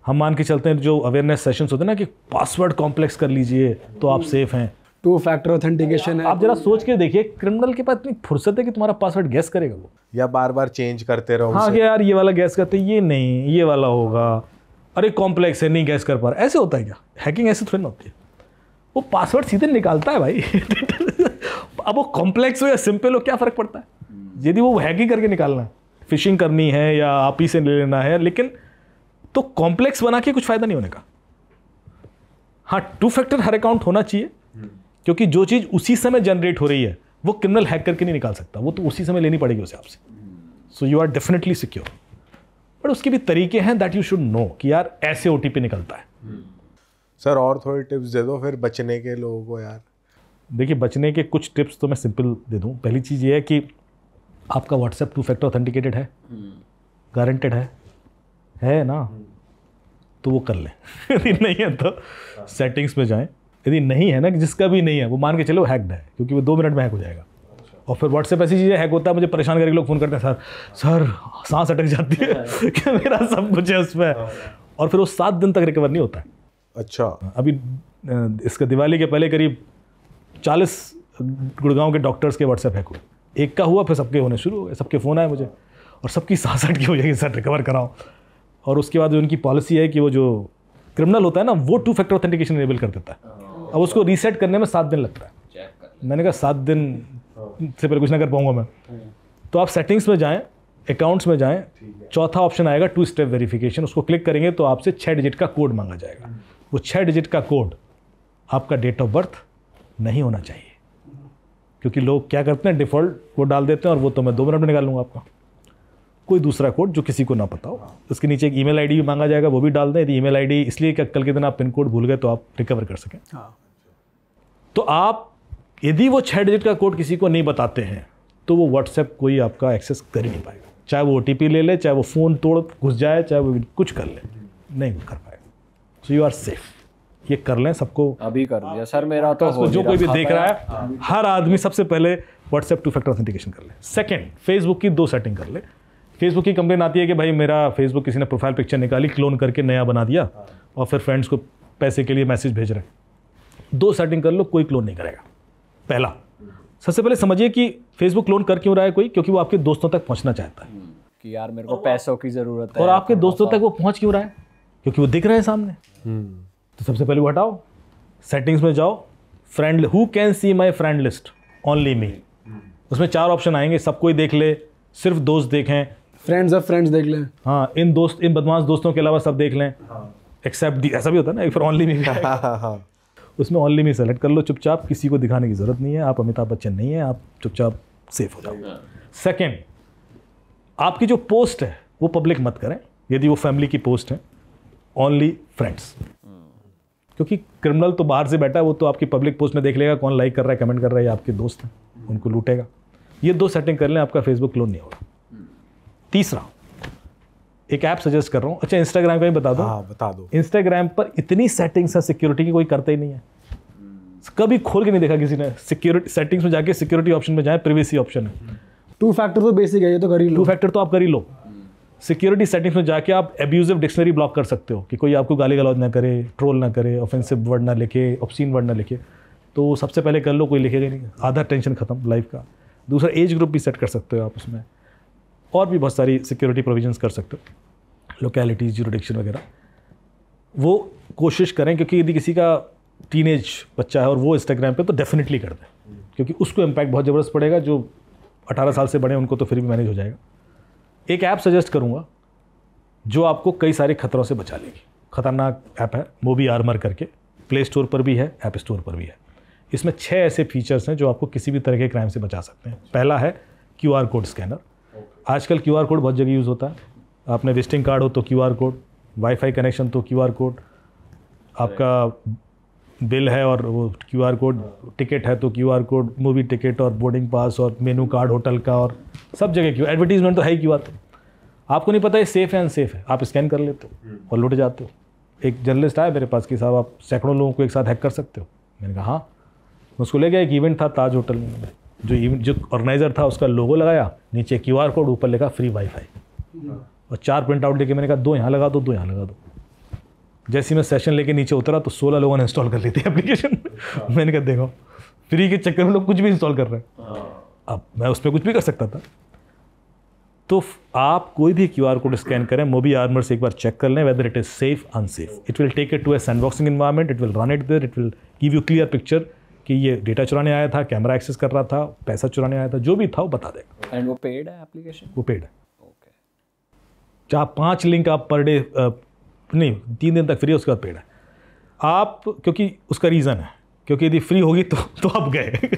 Speaker 1: हम मान के चलते हैं जो अवेयरनेस सेशंस होते हैं ना कि पासवर्ड कॉम्प्लेक्स कर लीजिए तो आप सेफ हैं।
Speaker 2: 2 फैक्टर ऑथेंटिकेशन है।
Speaker 1: आप जरा सोच के देखिए, क्रिमिनल के पास इतनी फुर्सत है कि तुम्हारा पासवर्ड गैस करेगा वो,
Speaker 4: या बार बार चेंज करते रहो।
Speaker 1: हाँ कि यार ये वाला गैस करते, ये नहीं ये वाला होगा, अरे कॉम्प्लेक्स है नहीं गैस कर पा रहा। ऐसे होता है क्या? हैकिंग ऐसे थोड़ी ना होती है। वो पासवर्ड सीधे निकालता है भाई। अब वो कॉम्प्लेक्स हो या सिंपल हो क्या फ़र्क पड़ता है? यदि वो हैकिंग करके निकालना है, फिशिंग करनी है या आप ही से ले लेना है, लेकिन तो कॉम्प्लेक्स बना के कुछ फ़ायदा नहीं होने का। हाँ 2 फैक्टर हर अकाउंट होना चाहिए, क्योंकि जो चीज़ उसी समय जनरेट हो रही है वो क्रिमिनल हैक करके नहीं निकाल सकता, वो तो उसी समय लेनी पड़ेगी उसे आपसे। So you are definitely secure. But उसके भी तरीके हैं दैट यू शुड नो कि यार ऐसे OTP निकलता है।
Speaker 4: सर और थोड़ी टिप्स दे दो फिर बचने के लोगों को यार।
Speaker 1: देखिए बचने के कुछ टिप्स तो मैं सिंपल दे दूं। पहली चीज़ ये है कि आपका व्हाट्सएप 2 फैक्टर ऑथेंटिकेटेड है, गारंटेड है ना, तो वो कर लें। यदि नहीं है तो सेटिंग्स में जाएं। यदि नहीं है ना, जिसका भी नहीं है वो मान के चलो हैक्ड है, क्योंकि वो 2 मिनट में हैक हो जाएगा। और फिर व्हाट्सएप ऐसी चीज़ें हैक होता है, मुझे परेशान करके लोग फ़ोन करते हैं, सर सांस अटक जाती है कि मेरा सब कुछ है उसमें, और फिर वो 7 दिन तक रिकवर नहीं होता है।
Speaker 4: अच्छा।
Speaker 1: अभी इसका दिवाली के पहले करीब 40 गुड़गांव के डॉक्टर्स के व्हाट्सएप हैक हुए। एक का हुआ, फिर सबके होने शुरू हो गए, सबके फ़ोन आए मुझे, और सबकी सांस अटकी हो जाएगी, सर रिकवर कराओ। और उसके बाद उनकी पॉलिसी है कि वो जो क्रिमिनल होता है ना, वो 2 फैक्टर ऑथेंटिकेशन इनेबल कर देता है। अब उसको रीसेट करने में 7 दिन लगता है। मैंने कहा 7 दिन से पहले कुछ ना कर पाऊंगा मैं। तो आप सेटिंग्स में जाएं, अकाउंट्स में जाएं, चौथा ऑप्शन आएगा 2 स्टेप वेरिफिकेशन, उसको क्लिक करेंगे तो आपसे 6 डिजिट का कोड मांगा जाएगा। वो 6 डिजिट का कोड आपका डेट ऑफ बर्थ नहीं होना चाहिए, क्योंकि लोग क्या करते हैं, डिफ़ॉल्ट कोड डाल देते हैं और वो तो मैं 2 मिनट में निकाल लूँगा आपका। कोई दूसरा कोड जो किसी को ना पता हो, उसके नीचे एक ईमेल आईडी भी मांगा जाएगा, वो भी डाल दें। यदि ईमेल आईडी इसलिए कि कल के दिन आप पिन कोड भूल गए तो आप रिकवर कर सकें। तो आप यदि वो 6 डिजिट का कोड किसी को नहीं बताते हैं तो वो व्हाट्सएप कोई आपका एक्सेस कर ही नहीं पाएगा, चाहे वो OTP ले ले, चाहे वो फ़ोन तोड़ घुस जाए, चाहे वो कुछ कर ले, नहीं कर पाएगा। So you are safe. ये कर लें, सबको
Speaker 3: अभी कर दिया सर मेरा तो हो
Speaker 1: जो कोई भी देख रहा है, हर आदमी सबसे पहले व्हाट्सएप 2 फैक्टर ऑथेंटिकेशन कर ले। सेकंड, फेसबुक की 2 सेटिंग कर ले। फेसबुक की कंप्लेन आती है कि भाई मेरा फेसबुक किसी ने प्रोफाइल पिक्चर निकाली, क्लोन करके नया बना दिया और फिर फ्रेंड्स को पैसे के लिए मैसेज भेज रहे हैं। 2 सेटिंग कर लो, कोई क्लोन नहीं करेगा। पहला, सबसे पहले समझिए कि फेसबुक क्लोन कर क्यों रहा है कोई, क्योंकि वो आपके दोस्तों तक पहुंचना चाहता है
Speaker 3: कि यार मेरे को पैसों की ज़रूरत है।
Speaker 1: और आपके दोस्तों तक वो पहुंच क्यों रहा है, क्योंकि वो दिख रहे हैं सामने। तो सबसे पहले वो हटाओ, सेटिंग्स में जाओ, friend, who can see my friend list, only me. उसमें 4 ऑप्शन आएंगे, सब कोई देख ले, सिर्फ दोस्त देखें,
Speaker 2: फ्रेंड्स ऑफ फ्रेंड्स देख लें,
Speaker 1: हाँ इन बदमाश दोस्तों के अलावा सब देख लें, एक्सेप्ट ऐसा भी होता है ना, फिर ओनली मी। उसमें ओनली मी सेलेक्ट कर लो चुपचाप, किसी को दिखाने की ज़रूरत नहीं है, आप अमिताभ बच्चन नहीं है, आप चुपचाप सेफ हो जाओ। सेकेंड, आपकी जो पोस्ट है वो पब्लिक मत करें, यदि वो फैमिली की पोस्ट है, ओनली फ्रेंड्स। क्योंकि क्रिमिनल तो बाहर से बैठा है, वो तो आपकी पब्लिक पोस्ट में देख लेगा कौन लाइक कर रहा है, कमेंट कर रहा है, ये आपके दोस्त हैं, उनको लूटेगा। ये 2 सेटिंग कर लें, आपका फेसबुक क्लोन नहीं होगा। तीसरा, एक ऐप सजेस्ट कर रहा हूँ। अच्छा, इंस्टाग्राम का भी बता दो।
Speaker 4: हाँ बता दो।
Speaker 1: इंस्टाग्राम पर इतनी सेटिंग्स है सिक्योरिटी की, कोई करता ही नहीं है, कभी खोल के नहीं देखा किसी ने। सिक्योरिटी सेटिंग्स में जाके सिक्योरिटी ऑप्शन में जाए, प्रिवेसी ऑप्शन है।
Speaker 2: 2 फैक्टर तो बेसिक है, ये तो कर ही लो।
Speaker 1: 2 फैक्टर तो आप कर ही लो। सिक्योरिटी सेटिंग्स में जाके आप एब्यूजिव डिक्शनरी ब्लॉक कर सकते हो कि कोई आपको गाली गलौज ना करे, ट्रोल ना करे, ऑफेंसिव वर्ड ना लिखे, ऑब्सीन वर्ड ना लिखे। तो सबसे पहले कर लो, कोई लिखेगा नहीं, आधा टेंशन खत्म लाइफ का। दूसरा, एज ग्रुप भी सेट कर सकते हो आप उसमें, और भी बहुत सारी सिक्योरिटी प्रोविजंस कर सकते हो, लोकेलिटीज, ज्यूरिडिक्शन वगैरह। वो कोशिश करें, क्योंकि यदि किसी का टीनेज बच्चा है और वो इंस्टाग्राम पे, तो डेफिनेटली कर दें, क्योंकि उसको इम्पैक्ट बहुत ज़बरदस्त पड़ेगा। जो 18 साल से बड़े उनको तो फिर भी मैनेज हो जाएगा। एक ऐप सजेस्ट करूँगा जो आपको कई सारे खतरों से बचा लेगी। खतरनाक ऐप है मोबी आर्मर करके, प्ले स्टोर पर भी है, ऐप स्टोर पर भी है। इसमें 6 ऐसे फीचर्स हैं जो आपको किसी भी तरह के क्राइम से बचा सकते हैं। पहला है QR कोड स्कैनर। आजकल QR कोड बहुत जगह यूज़ होता है। आपने विजिटिंग कार्ड हो तो QR कोड, वाईफाई कनेक्शन तो QR कोड, आपका बिल है और वो QR कोड, टिकट है तो QR कोड, मूवी टिकट और बोर्डिंग पास और मेनू कार्ड होटल का, और सब जगह एडवर्टीजमेंट तो है ही QR कोड। आपको नहीं पता ये सेफ़ है अनसेफ है, आप स्कैन कर लेते हो और लुट जाते हो। एक जर्नलिस्ट आया मेरे पास कि साहब आप सैकड़ों लोगों को एक साथ हैक कर सकते हो। मैंने कहा हाँ। उसको ले गया, एक इवेंट था ताज होटल में, जो ऑर्गेनाइज़र था उसका लोगो लगाया, नीचे QR कोड, ऊपर लिखा फ्री वाईफाई, और 4 प्रिंट आउट लेके मैंने कहा 2 यहाँ लगा दो, 2 यहाँ लगा दो। जैसे ही मैं सेशन लेके नीचे उतरा तो 16 लोगों ने इंस्टॉल कर ली थी एप्लीकेशन। मैंने कहा देखो, फ्री के चक्कर में लोग कुछ भी इंस्टॉल कर रहे हैं। अब मैं उस पर कुछ भी कर सकता था। तो आप कोई भी QR कोड स्कैन करें, मोबी आर्मर से एक बार चेक कर लें whether it is safe unsafe. It will take it to a sandboxing environment, it will run it there, it will give you clear picture कि ये डेटा चुराने आया था, कैमरा एक्सेस कर रहा था, पैसा चुराने आया था, जो भी था वो बता देगा।
Speaker 3: एंड वो पेड है एप्लीकेशन?
Speaker 1: वो पेड है।
Speaker 3: ओके।
Speaker 1: चाहे 5 लिंक आप पर डे, नहीं 3 दिन तक फ्री है, उसके बाद पेड है। आप, क्योंकि उसका रीज़न है, क्योंकि यदि फ्री होगी तो आप गए।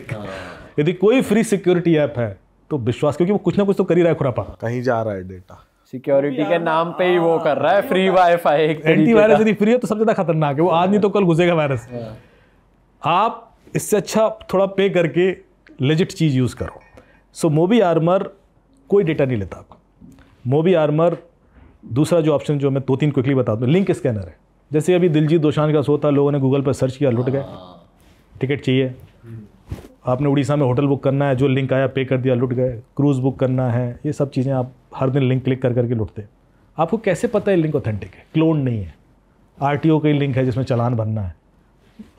Speaker 1: यदि कोई फ्री सिक्योरिटी ऐप है तो विश्वास, क्योंकि वो कुछ ना कुछ तो कर ही रहा है खुरापा,
Speaker 4: कहीं जा रहा है डेटा।
Speaker 3: सिक्योरिटी के नाम पे ही वो कर रहा है फ्री वाईफाई, एक
Speaker 1: एंटीवायरस यदि फ्री है तो सबसे ज्यादा खतरनाक है वो, आज नहीं तो कल घुसेगा वायरस। आप इससे अच्छा थोड़ा पे करके लेजिट चीज यूज करो। सो मोबी आर्मर कोई डेटा नहीं लेता आपका। मोबी आर्मर दूसरा जो ऑप्शन जो मैं 2-3 क्विकली बता दूं, लिंक स्कैनर है। जैसे अभी दिलजीत दोसांझ का शो था, लोगों ने गूगल पर सर्च किया, लुट गए। टिकट चाहिए, आपने उड़ीसा में होटल बुक करना है, जो लिंक आया पे कर दिया, लुट गए। क्रूज़ बुक करना है, ये सब चीज़ें आप हर दिन लिंक क्लिक कर करके लुटते हैं। आपको कैसे पता है लिंक ऑथेंटिक है, क्लोन नहीं है, RTO का ही लिंक है जिसमें चालान भरना है।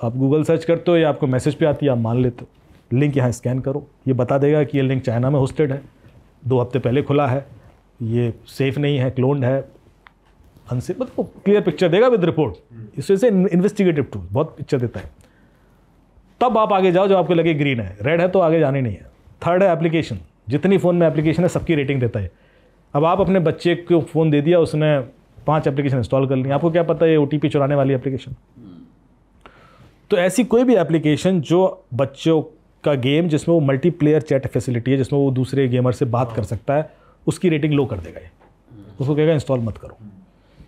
Speaker 1: आप गूगल सर्च करते हो या आपको मैसेज पे आती है, आप मान लेते हो। लिंक यहाँ स्कैन करो, ये बता देगा कि ये लिंक चाइना में होस्टेड है, 2 हफ्ते पहले खुला है, ये सेफ़ नहीं है, क्लोन्ड है, अनसेफ, मतलब क्लियर पिक्चर देगा विद रिपोर्ट। इस वजह से इन्वेस्टिगेटिव टूल बहुत पिक्चर देता है। तब आप आगे जाओ जब आपको लगे ग्रीन है, रेड है तो आगे जाने नहीं है। थर्ड है एप्लीकेशन, जितनी फ़ोन में एप्लीकेशन है सबकी रेटिंग देता है। अब आप अपने बच्चे को फ़ोन दे दिया, उसने 5 एप्लीकेशन इंस्टॉल कर ली, आपको क्या पता है ये OTP चुराने वाली एप्लीकेशन। तो ऐसी कोई भी एप्लीकेशन जो बच्चों का गेम जिसमें वो मल्टीप्लेयर चैट फैसिलिटी है, जिसमें वो दूसरे गेमर से बात कर सकता है, उसकी रेटिंग लो कर देगा ये, उसको कहेगा इंस्टॉल मत करो।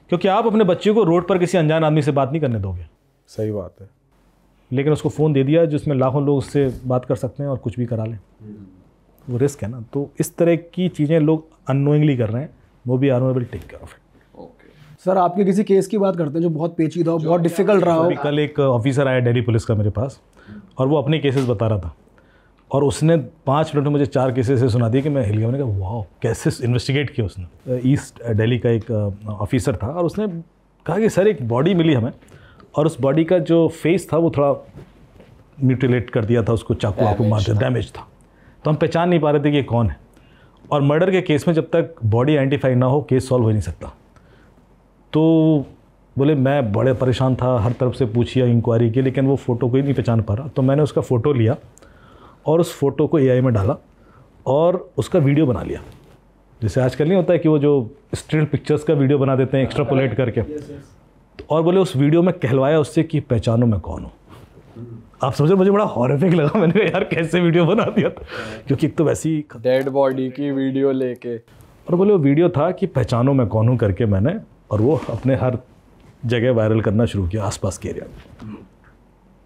Speaker 1: क्योंकि आप अपने बच्चे को रोड पर किसी अनजान आदमी से बात नहीं करने दोगे।
Speaker 4: सही बात है।
Speaker 1: लेकिन उसको फ़ोन दे दिया जिसमें लाखों लोग उससे बात कर सकते हैं और कुछ भी करा लें, वो रिस्क है ना। तो इस तरह की चीज़ें लोग अननोइंगली कर रहे हैं, वो भी armour will take care of it.
Speaker 2: Sir आपके किसी केस की बात करते हैं जो बहुत पेचीदा हो, बहुत डिफिकल्ट रहा हो।
Speaker 1: अभी कल एक ऑफिसर आया दिल्ली पुलिस का मेरे पास, और वो अपने केसेस बता रहा था, और उसने 5 मिनट में मुझे 4 केसेस से सुना दिए कि मैं हिल गया। मैंने कहा वाह, कैसे इन्वेस्टिगेट किया उसने। ईस्ट दिल्ली का एक ऑफिसर था, और उसने कहा कि सर एक बॉडी मिली हमें, और उस बॉडी का जो फेस था वो थोड़ा म्यूटिलेट कर दिया था, उसको चाकू वाकू मार दिया, डैमेज था, तो हम पहचान नहीं पा रहे थे कि ये कौन है। और मर्डर के केस में जब तक बॉडी आइडेंटिफाई ना हो केस सॉल्व हो नहीं सकता। तो बोले मैं बड़े परेशान था, हर तरफ से पूछिए इंक्वायरी की, लेकिन वो फ़ोटो को ही नहीं पहचान पा रहा। तो मैंने उसका फ़ोटो लिया और उस फोटो को AI में डाला और उसका वीडियो बना लिया। जैसे आजकल नहीं होता है कि वो जो स्टिल पिक्चर्स का वीडियो बना देते हैं एक्स्ट्रापोलेट करके, और बोले उस वीडियो में कहलवाया उससे कि पहचानो मैं कौन हूँ। आप समझो, मुझे बड़ा हॉरिफिक लगा। मैंने कहा यार कैसे वीडियो बना दिया था, क्योंकि एक तो वैसी
Speaker 3: डेड बॉडी की वीडियो लेके,
Speaker 1: और बोले वो वीडियो था कि पहचानो मैं कौन हूँ करके मैंने, और वो अपने हर जगह वायरल करना शुरू किया आसपास के एरिया में।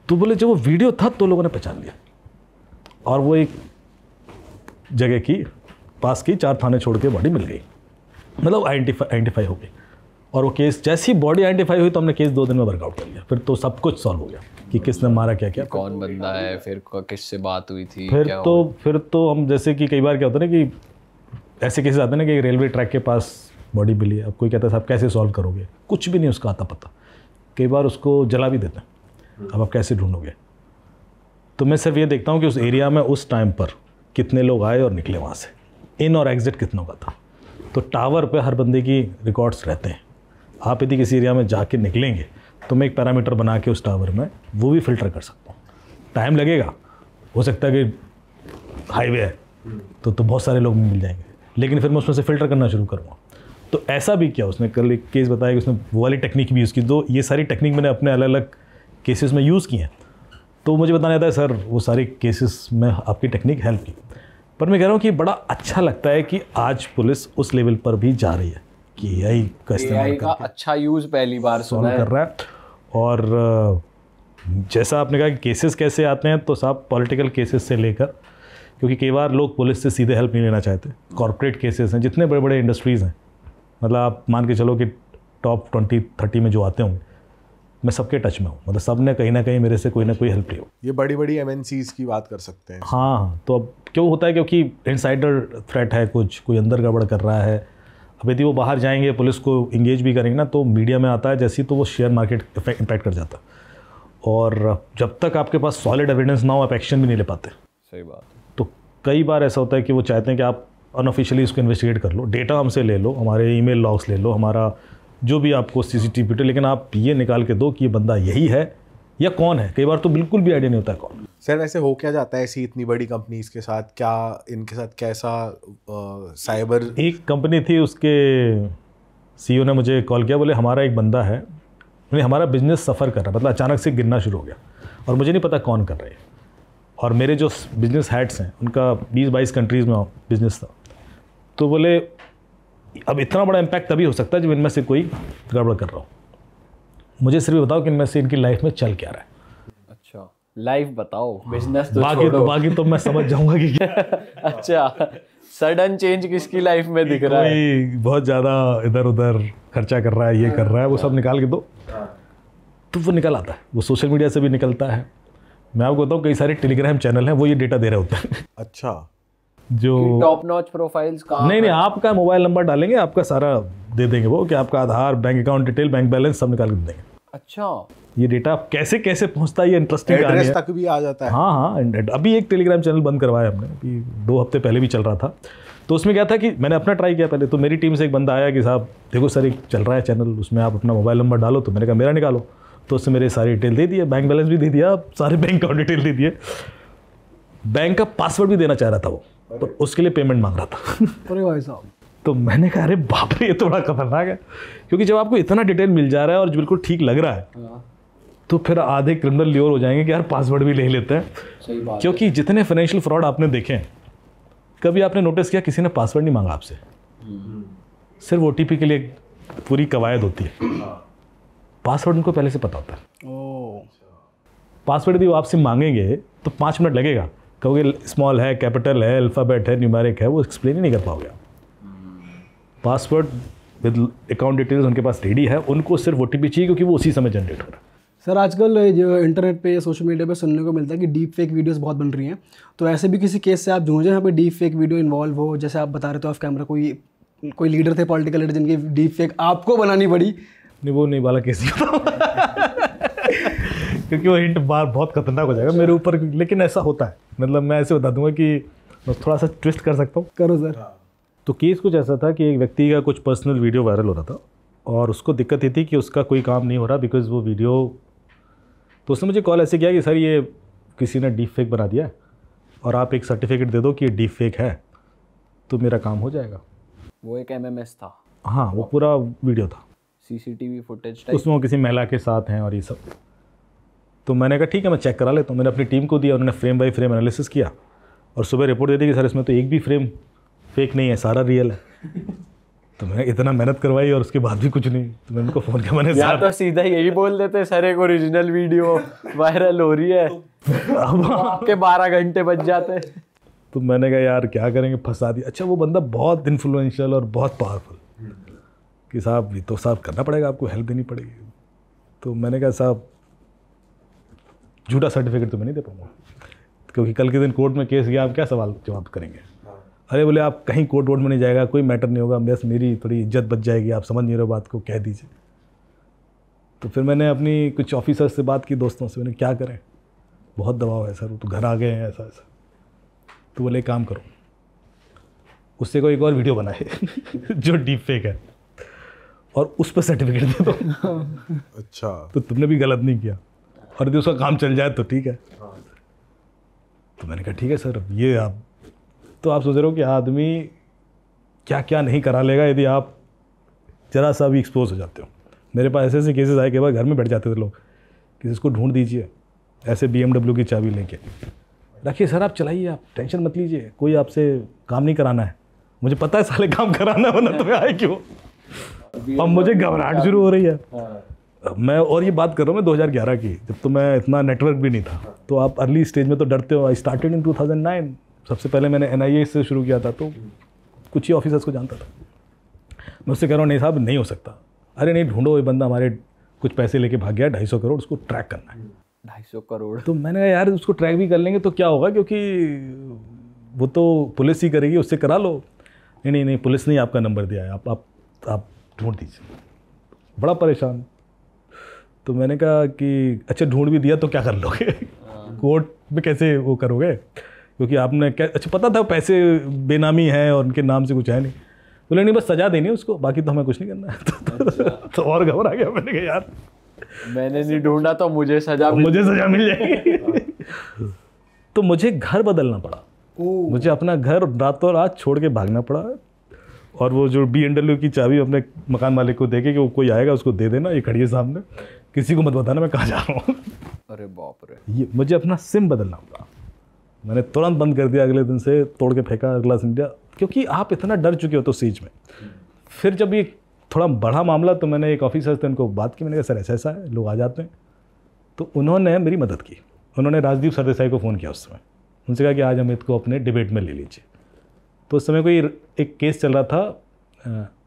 Speaker 1: तो बोले जब वो वीडियो था तो लोगों ने पहचान लिया, और वो एक जगह की पास की 4 थाने छोड़ के बॉडी मिल गई, मतलब आइडेंटिफाई हो गई। और वो केस जैसी बॉडी आइडेंटिफाई हुई तो हमने केस 2 दिन में वर्कआउट कर लिया। फिर तो सब कुछ सॉल्व हो गया कि किसने मारा, क्या क्या,
Speaker 3: कौन बंदा है, फिर किससे बात हुई थी,
Speaker 1: फिर तो हम जैसे कि कई बार क्या होता है ना कि ऐसे केसेस आते हैं ना कि रेलवे ट्रैक के पास बॉडी मिली है, अब कोई कहता है साहब कैसे सॉल्व करोगे, कुछ भी नहीं उसका आता पता। कई बार उसको जला भी देते हैं, अब आप कैसे ढूंढोगे। तो मैं सिर्फ ये देखता हूँ कि उस एरिया में उस टाइम पर कितने लोग आए और निकले वहाँ से, इन और एग्जिट कितनों का था। तो टावर पे हर बंदे की रिकॉर्ड्स रहते हैं। आप यदि किसी एरिया में जाके निकलेंगे तो मैं एक पैरामीटर बना के उस टावर में वो भी फ़िल्टर कर सकता हूँ। टाइम लगेगा, हो सकता है कि हाईवे है तो बहुत सारे लोग मिल जाएंगे, लेकिन फिर मैं उसमें से फ़िल्टर करना शुरू करूँगा। तो ऐसा भी किया उसने, कल एक केस बताया कि उसने वो वाली टेक्निक भी यूज़ की। तो ये सारी टेक्निक मैंने अपने अलग अलग केसेस में यूज़ की हैं। तो मुझे बताना था सर वो सारी केसेस में आपकी टेक्निक हेल्प की। पर मैं कह रहा हूँ कि बड़ा अच्छा लगता है कि आज पुलिस उस लेवल पर भी जा रही है कि AI का इस्तेमाल
Speaker 3: का अच्छा यूज़ पहली बार सुना
Speaker 1: कर रहा है। और जैसा आपने कहा कि केसेस कैसे आते हैं, तो साहब पॉलिटिकल केसेस से लेकर, क्योंकि कई बार लोग पुलिस से सीधे हेल्प नहीं लेना चाहते, कॉर्पोरेट केसेस हैं, जितने बड़े बड़े इंडस्ट्रीज़ हैं, मतलब आप मान के चलो कि टॉप 20-30 में जो आते होंगे, मैं सबके टच में हूँ, मतलब सब ने कहीं ना कहीं मेरे से कोई ना कोई हेल्प ली हो।
Speaker 4: ये बड़ी बड़ी MNCs की बात कर सकते हैं।
Speaker 1: हाँ, तो अब क्यों होता है, क्योंकि इनसाइडर थ्रेट है, कुछ कोई अंदर गड़बड़ कर रहा है। अब यदि वो बाहर जाएंगे, पुलिस को इंगेज भी करेंगे ना, तो मीडिया में आता है जैसी, तो वो शेयर मार्केट इम्पैक्ट कर जाता है। और जब तक आपके पास सॉलिड एविडेंस ना हो, आप एक्शन भी नहीं ले पाते।
Speaker 3: सही बात।
Speaker 1: तो कई बार ऐसा होता है कि वो चाहते हैं कि आप अनऑफिशियली इसको इन्वेस्टिगेट कर लो, डेटा हमसे ले लो, हमारे ईमेल लॉग्स ले लो, हमारा जो भी आपको CCTV, लेकिन आप ये निकाल के दो कि ये बंदा यही है या कौन है। कई बार तो बिल्कुल भी आइडिया नहीं होता है कौन।
Speaker 4: सर वैसे हो क्या जाता है ऐसी इतनी बड़ी कंपनीज के साथ, क्या इनके साथ कैसा साइबर।
Speaker 1: एक कंपनी थी, उसके CEO ने मुझे कॉल किया, बोले हमारा एक बंदा है, हमारा बिजनेस सफ़र कर रहा है, मतलब अचानक से गिरना शुरू हो गया और मुझे नहीं पता कौन कर रहा है। और मेरे जो बिजनेस हेड्स हैं उनका 20-22 कंट्रीज़ में बिजनेस था, तो बोले अब इतना बड़ा इम्पैक्ट तभी हो सकता है जब इनमें से कोई गड़बड़ कर रहा हो। मुझे सिर्फ बताओ कि इनमें से इनकी लाइफ में चल क्या रहा है।
Speaker 3: अच्छा, लाइफ बताओ, बिजनेस तो
Speaker 1: बाकी तो मैं समझ जाऊंगा कि क्या।
Speaker 3: अच्छा, सडन चेंज किसकी लाइफ में दिख रहा है?
Speaker 1: कोई बहुत ज़्यादा इधर उधर खर्चा कर रहा है, ये कर रहा है, वो सब निकाल के दो तो वो निकल आता है। वो सोशल मीडिया से भी निकलता है। मैं आपको बताऊँ कई सारे टेलीग्राम चैनल हैं वो ये डेटा दे रहे होते हैं।
Speaker 4: अच्छा,
Speaker 1: जो
Speaker 3: टॉप नॉच प्रोफाइल्स का
Speaker 1: नहीं, आपका मोबाइल नंबर डालेंगे, आपका सारा दे देंगे वो, कि आपका Aadhaar, bank account detail, bank balance सब निकाल के दे देंगे।
Speaker 3: अच्छा,
Speaker 1: ये डेटा कैसे कैसे पहुंचता है, ये इंटरेस्टिंग कहानी
Speaker 4: एड्रेस
Speaker 1: है।
Speaker 4: तक भी आ जाता है।
Speaker 1: हाँ, अभी एक टेलीग्राम चैनल बंद करवाया हमने, अभी 2 हफ्ते पहले भी चल रहा था। तो उसमें क्या था कि मैंने अपना ट्राई किया पहले, तो मेरी टीम से एक बंदा आया कि साहब देखो सर एक चल रहा है चैनल, उसमें आप अपना मोबाइल नंबर डालो। तो मैंने कहा मेरा निकालो, तो उससे मेरे सारी डिटेल दे दिए, बैंक बैलेंस भी दे दिया, सारे बैंक अकाउंट डिटेल दे दिए, बैंक का पासवर्ड भी देना चाह रहा था वो, पर उसके लिए पेमेंट मांग रहा था।
Speaker 2: अरे भाई साहब,
Speaker 1: तो मैंने कहा अरे बाप रे, ये तो बड़ा खतरनाक है, क्योंकि जब आपको इतना डिटेल मिल जा रहा है और बिल्कुल ठीक लग रहा है, तो फिर आधे क्रिमिनल ल्योर हो जाएंगे कि यार पासवर्ड भी ले लेते हैं।
Speaker 3: सही बात।
Speaker 1: क्योंकि जितने फाइनेंशियल फ्रॉड आपने देखे हैं, कभी आपने नोटिस किया किसी ने पासवर्ड नहीं मांगा आपसे, सिर्फ OTP के लिए पूरी कवायद होती है। पासवर्ड उनको पहले से पता होता है। पासवर्ड यदि वो आपसे मांगेंगे तो 5 मिनट लगेगा, कहोगे स्मॉल है, कैपिटल है, अल्फ़ाबेट है, न्यूमेरिक है, वो एक्सप्लेन ही नहीं कर पाओगे। पासवर्ड विद अकाउंट डिटेल्स उनके पास रेडी है, उनको सिर्फ OTP चाहिए क्योंकि वो उसी समय जनरेट हो रहा है।
Speaker 2: सर आजकल जो इंटरनेट पे सोशल मीडिया पे सुनने को मिलता है कि डीप फेक वीडियोस बहुत बन रही हैं, तो ऐसे भी किसी केस से आप जूझे यहाँ पे डीप फेक वीडियो इन्वॉल्व हो? जैसे आप बता रहे थे ऑफ कैमरा कोई लीडर थे, पॉलिटिकल लीडर, जिनकी डीप फेक आपको बनानी पड़ी।
Speaker 1: नहीं, वो नहीं वाला केस नहीं क्योंकि वो हिंट बार बहुत खतरनाक हो जाएगा मेरे ऊपर, लेकिन ऐसा होता है। मतलब मैं ऐसे बता दूंगा कि मैं थोड़ा सा ट्विस्ट कर सकता हूँ।
Speaker 2: करो सर।
Speaker 1: तो केस कुछ ऐसा था कि एक व्यक्ति का कुछ पर्सनल वीडियो वायरल हो रहा था और उसको दिक्कत ये थी कि उसका कोई काम नहीं हो रहा बिकॉज वो वीडियो, तो उसने मुझे कॉल ऐसे किया कि सर ये किसी ने डीप फेक बना दिया है और आप एक सर्टिफिकेट दे दो कि ये डीप फेक है तो मेरा काम हो जाएगा।
Speaker 3: वो एक MMS था।
Speaker 1: हाँ, वो पूरा वीडियो था,
Speaker 3: CCTV फुटेज टाइप।
Speaker 1: उसमें वो किसी महिला के साथ हैं और ये सब। तो मैंने कहा ठीक है मैं चेक करा लेता हूँ। मैंने अपनी टीम को दिया, उन्होंने फ्रेम बाय फ्रेम एनालिसिस किया और सुबह रिपोर्ट दे दी कि सर इसमें तो एक भी फ्रेम फेक नहीं है, सारा रियल है। तो मैं इतना मेहनत करवाई और उसके बाद भी कुछ नहीं, तो मैंने उनको फ़ोन किया, मैंने
Speaker 3: या तो सीधा यही बोल देते सर एक ओरिजिनल वीडियो वायरल हो रही है, आपके 12 घंटे बच जाते।
Speaker 1: तो मैंने कहा यार क्या करेंगे, फंसा दिया। अच्छा वो बंदा बहुत इन्फ्लुएंशियल और बहुत पावरफुल कि साहब ये तो साहब करना पड़ेगा, आपको हेल्प देनी पड़ेगी। तो मैंने कहा साहब झूठा सर्टिफिकेट तो मैं नहीं दे पाऊँगा, क्योंकि कल के दिन कोर्ट में केस गया, आप क्या सवाल जवाब करेंगे। अरे बोले आप कहीं कोर्ट वोर्ट में नहीं जाएगा, कोई मैटर नहीं होगा, बस मेरी थोड़ी इज्जत बच जाएगी, आप समझ नहीं रहे बात को, कह दीजिए। तो फिर मैंने अपनी कुछ ऑफिसर से बात की, दोस्तों से, मैंने क्या करें, बहुत दबाव है सर, वो तो घर आ गए हैं ऐसा ऐसा। तो बोले काम करो, उससे कोई एक और वीडियो बनाए जो डीप फेक है और उस पर सर्टिफिकेट दे दो।
Speaker 4: अच्छा,
Speaker 1: तो तुमने भी गलत नहीं किया और यदि उसका काम चल जाए तो ठीक है। तो मैंने कहा ठीक है सर, ये आप तो आप सोच रहे हो कि आदमी क्या क्या नहीं करा लेगा यदि आप ज़रा सा भी एक्सपोज हो जाते हो। मेरे पास ऐसे ऐसे केसेस आए कि बार घर में बैठ जाते थे लोग कि इसको ढूंढ दीजिए, ऐसे BMW की चाबी लेके रखिए सर, आप चलाइए, आप टेंशन मत लीजिए, कोई आपसे काम नहीं कराना है, मुझे पता है साले काम कराना है, वरना तो आए क्यों। अब मुझे घबराहट शुरू हो रही है। मैं और ये बात कर रहा हूँ मैं 2011 की, जब तो मैं इतना नेटवर्क भी नहीं था। तो आप अर्ली स्टेज में तो डरते हो। आई स्टार्टेड इन 2009, सबसे पहले मैंने NIA से शुरू किया था, तो कुछ ही ऑफिसर्स को जानता था। मैं उससे कह रहा हूँ नहीं साहब नहीं हो सकता। अरे नहीं, ढूंढो, ये बंदा हमारे कुछ पैसे लेके भाग गया, 250 करोड़, उसको ट्रैक करना है।
Speaker 3: 250 करोड़? तो
Speaker 1: मैंने कहा यार उसको ट्रैक भी कर लेंगे तो क्या होगा, क्योंकि वो तो पुलिस ही करेगी, उससे करा लो। नहीं नहीं, पुलिस ने आपका नंबर दिया है, आप ढूंढ दीजिए। बड़ा परेशान। तो मैंने कहा कि अच्छा ढूंढ भी दिया तो क्या कर लोगे, कोर्ट में कैसे वो करोगे, क्योंकि आपने क्या, अच्छा पता था पैसे बेनामी है और उनके नाम से कुछ है नहीं। बोले नहीं बस सजा देनी है उसको, बाकी तो हमें कुछ नहीं करना है। तो और घबरा गया। मैंने कहा यार
Speaker 3: मैंने नहीं ढूंढा तो मुझे सजा
Speaker 1: मिल जाएगी। तो मुझे घर बदलना पड़ा, मुझे अपना घर रातों रात छोड़ के भागना पड़ा। और वो जो BMW की चाबी अपने मकान मालिक को देके कि वो कोई आएगा उसको दे देना, ये खड़ी है सामने, किसी को मत बताना मैं कहाँ जा रहा हूँ।
Speaker 3: अरे बाप रे।
Speaker 1: ये मुझे अपना सिम बदलना पड़ा। मैंने तुरंत बंद कर दिया, अगले दिन से तोड़ के फेंका ग्लास इंडिया, क्योंकि आप इतना डर चुके हो तो सीज में। फिर जब ये थोड़ा बड़ा मामला, तो मैंने एक ऑफिसर से उनको बात की, मैंने कहा सर ऐसा ऐसा है, लोग आ जाते हैं। तो उन्होंने मेरी मदद की, उन्होंने राजदीप सरदेसाई को फ़ोन किया उस समय, उनसे कहा कि आज अमित को अपने डिबेट में ले लीजिए। तो उस समय कोई एक केस चल रहा था,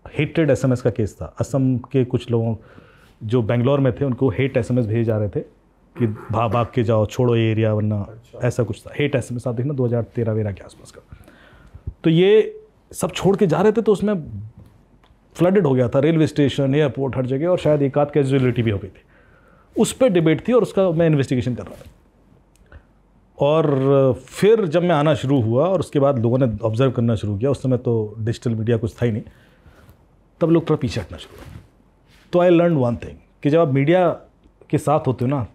Speaker 1: हेटेड एसएमएस का केस था। असम के कुछ लोगों जो बेंगलोर में थे उनको हेट एसएमएस भेजे जा रहे थे कि भाग के जाओ, छोड़ो ये एरिया, वरना ऐसा कुछ था। हेट एसएमएस आप देखना 2013-13 के आसपास का। तो ये सब छोड़ के जा रहे थे, तो उसमें फ्लडेड हो गया था रेलवे स्टेशन, एयरपोर्ट, हर जगह, और शायद एक आध कैजुअलिटी भी हो गई थी। उस पर डिबेट थी और उसका मैं इन्वेस्टिगेशन कर रहा था। और फिर जब मैं आना शुरू हुआ और उसके बाद लोगों ने ऑब्जर्व करना शुरू किया, उस समय तो डिजिटल मीडिया कुछ था ही नहीं, तब लोग थोड़ा पीछे हटना शुरू हुआ। तो आई लर्न वन थिंग कि जब आप मीडिया के साथ होते हो ना,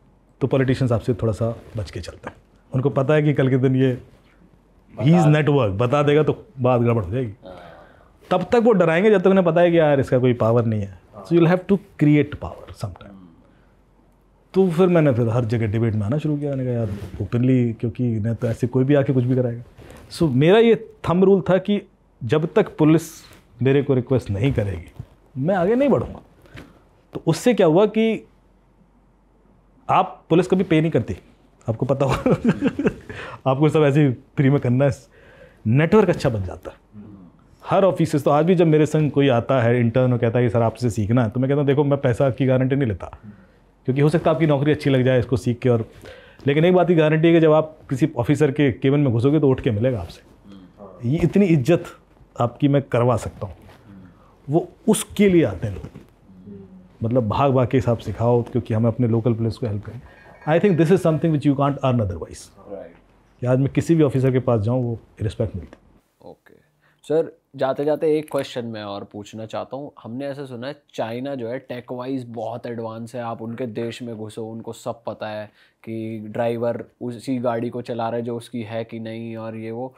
Speaker 1: तो पॉलिटिशियंस आपसे थोड़ा सा बच के चलते हैं। उनको पता है कि कल के दिन ये ही इज़ नेटवर्क बता देगा तो बात गड़बड़ हो जाएगी। तब तक वो डराएंगे जब तक उन्हें पता है कि यार इसका कोई पावर नहीं है। So you will have to create power some time. तो फिर मैंने हर जगह डिबेट में आना शुरू किया। मैंने कहा यार ओपनली, क्योंकि नहीं तो ऐसे कोई भी आके कुछ भी कराएगा। सो मेरा ये थंब रूल था कि जब तक पुलिस मेरे को रिक्वेस्ट नहीं करेगी, मैं आगे नहीं बढ़ूँगा। तो उससे क्या हुआ कि आप पुलिस कभी पे नहीं करती, आपको पता होगा आपको सब ऐसे ही फ्री में करना है। नेटवर्क अच्छा बन जाता है हर ऑफिस। तो आज भी जब मेरे संग कोई आता है इंटर्न और कहता है कि सर आपसे सीखना है, तो मैं कहता हूँ देखो मैं पैसा की गारंटी नहीं लेता, क्योंकि हो सकता है आपकी नौकरी अच्छी लग जाए इसको सीख के, और लेकिन एक बात की गारंटी है कि जब आप किसी ऑफिसर के केबिन में घुसोगे तो उठ के मिलेगा आपसे। ये इतनी इज्जत आपकी मैं करवा सकता हूँ, वो उसके लिए आते हैं लोग। मतलब भाग भाग के हिसाब सिखाओ, क्योंकि हमें अपने लोकल पुलिस को हेल्प करें। I think this is something which you can't earn otherwise. कि आज मैं किसी भी ऑफिसर के पास जाऊँ, वो रिस्पेक्ट मिलती।
Speaker 3: ओके सर, जाते जाते एक क्वेश्चन मैं और पूछना चाहता हूँ। हमने ऐसा सुना है चाइना जो है टेक वाइज बहुत एडवांस है। आप उनके देश में घुसो, उनको सब पता है कि ड्राइवर उसी गाड़ी को चला रहा है जो उसकी है कि नहीं, और ये वो।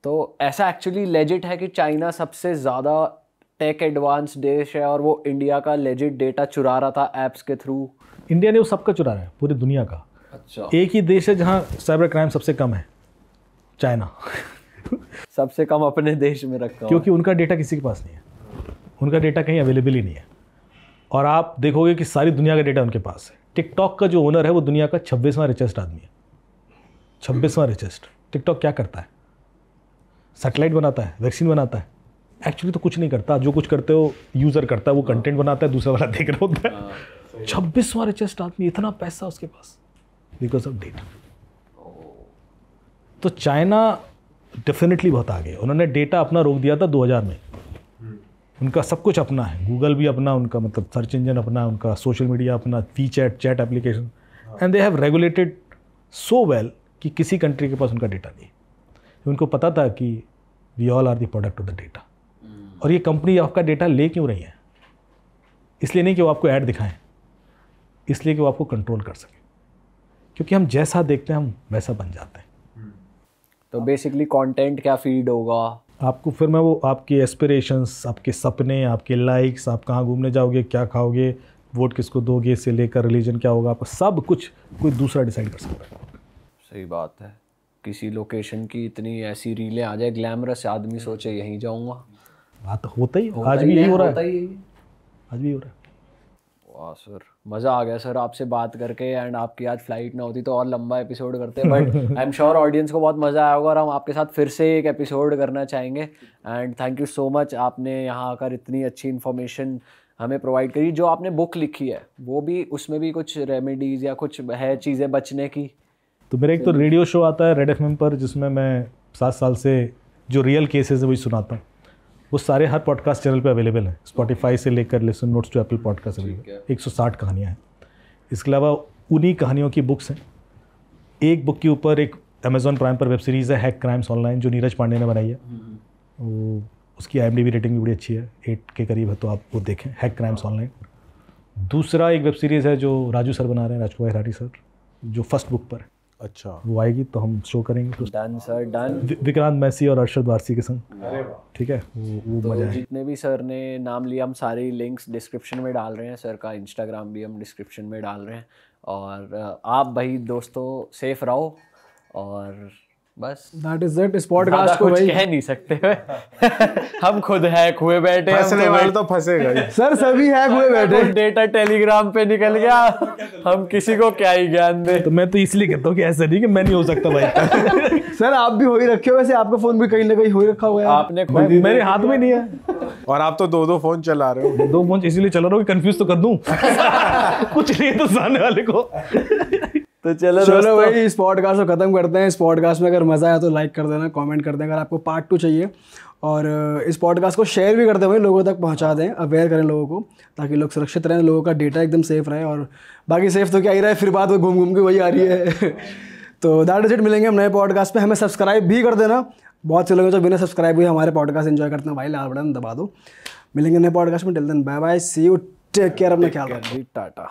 Speaker 3: तो ऐसा एक्चुअली लेजिट है कि चाइना सबसे ज़्यादा टेक एडवांस देश है और वो इंडिया का लेजिट डेटा चुरा रहा था ऐप्स के थ्रू?
Speaker 1: इंडिया ने वो सबका चुरा रहा है, पूरी दुनिया का।
Speaker 3: अच्छा,
Speaker 1: एक ही देश है जहाँ साइबर क्राइम सबसे कम है, चाइना।
Speaker 3: सबसे कम अपने देश में रखा,
Speaker 1: क्योंकि उनका डेटा किसी के पास नहीं है, उनका डेटा कहीं अवेलेबल ही नहीं है। और आप देखोगे कि सारी दुनिया का डेटा उनके पास है। टिकटॉक का जो ओनर है वो दुनिया का 26वां रिचेस्ट आदमी है। 26वां रिचेस्ट। टिकटॉक क्या करता है? सैटेलाइट बनाता है, वैक्सीन बनाता है। एक्चुअली तो कुछ नहीं करता, जो कुछ करते हो यूज़र करता है, वो कंटेंट बनाता है, दूसरा वाला देख रहा होता है। 26वां रिचेस्ट आदमी, इतना पैसा उसके पास, बिकॉज ऑफ डेटा। तो चाइना डेफिनेटली बहुत आगे है। उन्होंने डेटा अपना रोक दिया था 2000 में। उनका सब कुछ अपना है, गूगल भी अपना, उनका मतलब सर्च इंजन अपना, उनका सोशल मीडिया अपना, WeChat chat application, and they have regulated so well कि किसी कंट्री के पास उनका डेटा नहीं। उनको पता था कि we all are the product of the data. और ये कंपनी आपका डेटा ले क्यों रही है? इसलिए नहीं कि वो आपको ऐड दिखाएं, इसलिए कि वो आपको कंट्रोल कर सके। क्योंकि हम जैसा देखते हैं हम वैसा बन जाते हैं।
Speaker 3: तो बेसिकली कंटेंट क्या फीड होगा
Speaker 1: आपको, फिर मैं वो आपके एस्पिरेशंस, आपके सपने, आपके लाइक्स, आप कहाँ घूमने जाओगे, क्या खाओगे, वोट किसको दोगे से लेकर रिलीजन क्या होगा, आपका सब कुछ कोई दूसरा डिसाइड कर सकता है।
Speaker 3: सही बात है। किसी लोकेशन की इतनी ऐसी रीलें आ जाए ग्लैमरस, आदमी सोचे यहीं जाऊंगा।
Speaker 1: बात तो होता ही, आज भी यही हो रहा है,
Speaker 3: आज भी हो रहा है। वाह सर, मज़ा आ गया सर आपसे बात करके। एंड आपकी आज फ्लाइट ना होती तो और लंबा एपिसोड करते, but I am sure audience को बहुत मज़ा आया होगा और हम आपके साथ फिर से एक एपिसोड करना चाहेंगे। And thank you so much, आपने यहाँ आकर इतनी अच्छी इन्फॉर्मेशन हमें प्रोवाइड करी। जो आपने बुक लिखी है वो भी, उसमें भी कुछ रेमेडीज़ या कुछ है चीज़ें बचने की?
Speaker 1: तो मेरा एक तो रेडियो शो आता है रेड एफएम पर, जिसमें मैं 7 साल से जो रियल केसेस है वही सुनाता हूँ। वो सारे हर पॉडकास्ट चैनल पे अवेलेबल है, स्पॉटिफाई से लेकर listen notes to Apple podcast available. 160 कहानियाँ हैं। इसके अलावा उन्हीं कहानियों की बुक्स हैं। एक बुक के ऊपर एक अमेजॉन प्राइम पर वेब सीरीज़ है हैक क्राइम्स ऑनलाइन, जो नीरज पांडे ने बनाई है। वो उसकी IMDb रेटिंग भी बड़ी अच्छी है, 8 के करीब है, तो आप वो देखें, हैक क्राइम्स ऑनलाइन। दूसरा एक वेब सीरीज़ है जो राजू सर बना रहे हैं, राजकुमार हिरानी सर, जो फर्स्ट बुक पर है।
Speaker 4: अच्छा,
Speaker 1: वो आएगी तो हम शो करेंगे। तो
Speaker 3: done sir, done.
Speaker 1: Vikrant Massey और अरशद वारसी के संग, ठीक है, वो
Speaker 3: तो
Speaker 1: मजा है।
Speaker 3: जितने भी सर ने नाम लिया हम सारे लिंक्स डिस्क्रिप्शन में डाल रहे हैं। सर का इंस्टाग्राम भी हम डिस्क्रिप्शन में डाल रहे हैं। और आप भाई दोस्तों सेफ रहो और बस
Speaker 2: दैट इज इट। इस
Speaker 3: ज्यादा
Speaker 2: पॉडकास्ट को
Speaker 3: कुछ
Speaker 2: भाई
Speaker 3: कह नहीं सकते हम खुद हैक हुए बैठे हैं,
Speaker 4: फंसने वाले तो फंसेगा ही।
Speaker 2: सर सभी हैक हुए बैठे।
Speaker 3: डेटा टेलीग्राम पे निकल गया, हम किसी को क्या ही ज्ञान दे।
Speaker 1: तो मैं तो इसलिए कहता हूँ कि ऐसा नहीं कि मैं नहीं हो सकता भाई।
Speaker 2: सर आप भी हो ही रखे हो, वैसे आपका फोन भी कहीं ना कहीं हो ही रखा हुआ है।
Speaker 3: आपने खुद ही
Speaker 1: मेरे हाथ में नहीं है।
Speaker 4: और आप तो 2 फोन चला रहे हो।
Speaker 1: 2 फोन इसलिए चला रहा हूँ कि कंफ्यूज तो कर दूं। कुछ नहीं तो सामने वाले को।
Speaker 3: तो चलो
Speaker 2: चलो भाई इस पॉडकास्ट को खत्म करते हैं। इस पॉडकास्ट में अगर मजा आया तो लाइक कर देना, कमेंट कर देना। अगर आपको पार्ट 2 चाहिए, और इस पॉडकास्ट को शेयर भी कर दें भाई, लोगों तक पहुंचा दें, अवेयर करें लोगों को, ताकि लोग सुरक्षित रहें, लोगों का डेटा एकदम सेफ रहे। और बाकी सेफ तो क्या ही रहा है, फिर बात वो घूम घूम के वही आ रही है। तो दैट इज इट। मिलेंगे हम नए पॉडकास्ट पे। हमें सब्सक्राइब भी कर देना। बहुत से लोग जो बिना सब्सक्राइब हुए हमारे पॉडकास्ट एंजॉय करते हैं भाई, लाल बटन दबा दो। मिलेंगे नए पॉडकास्ट में। Till then bye bye, see you, take care, अपना ख्याल रखना, टाटा।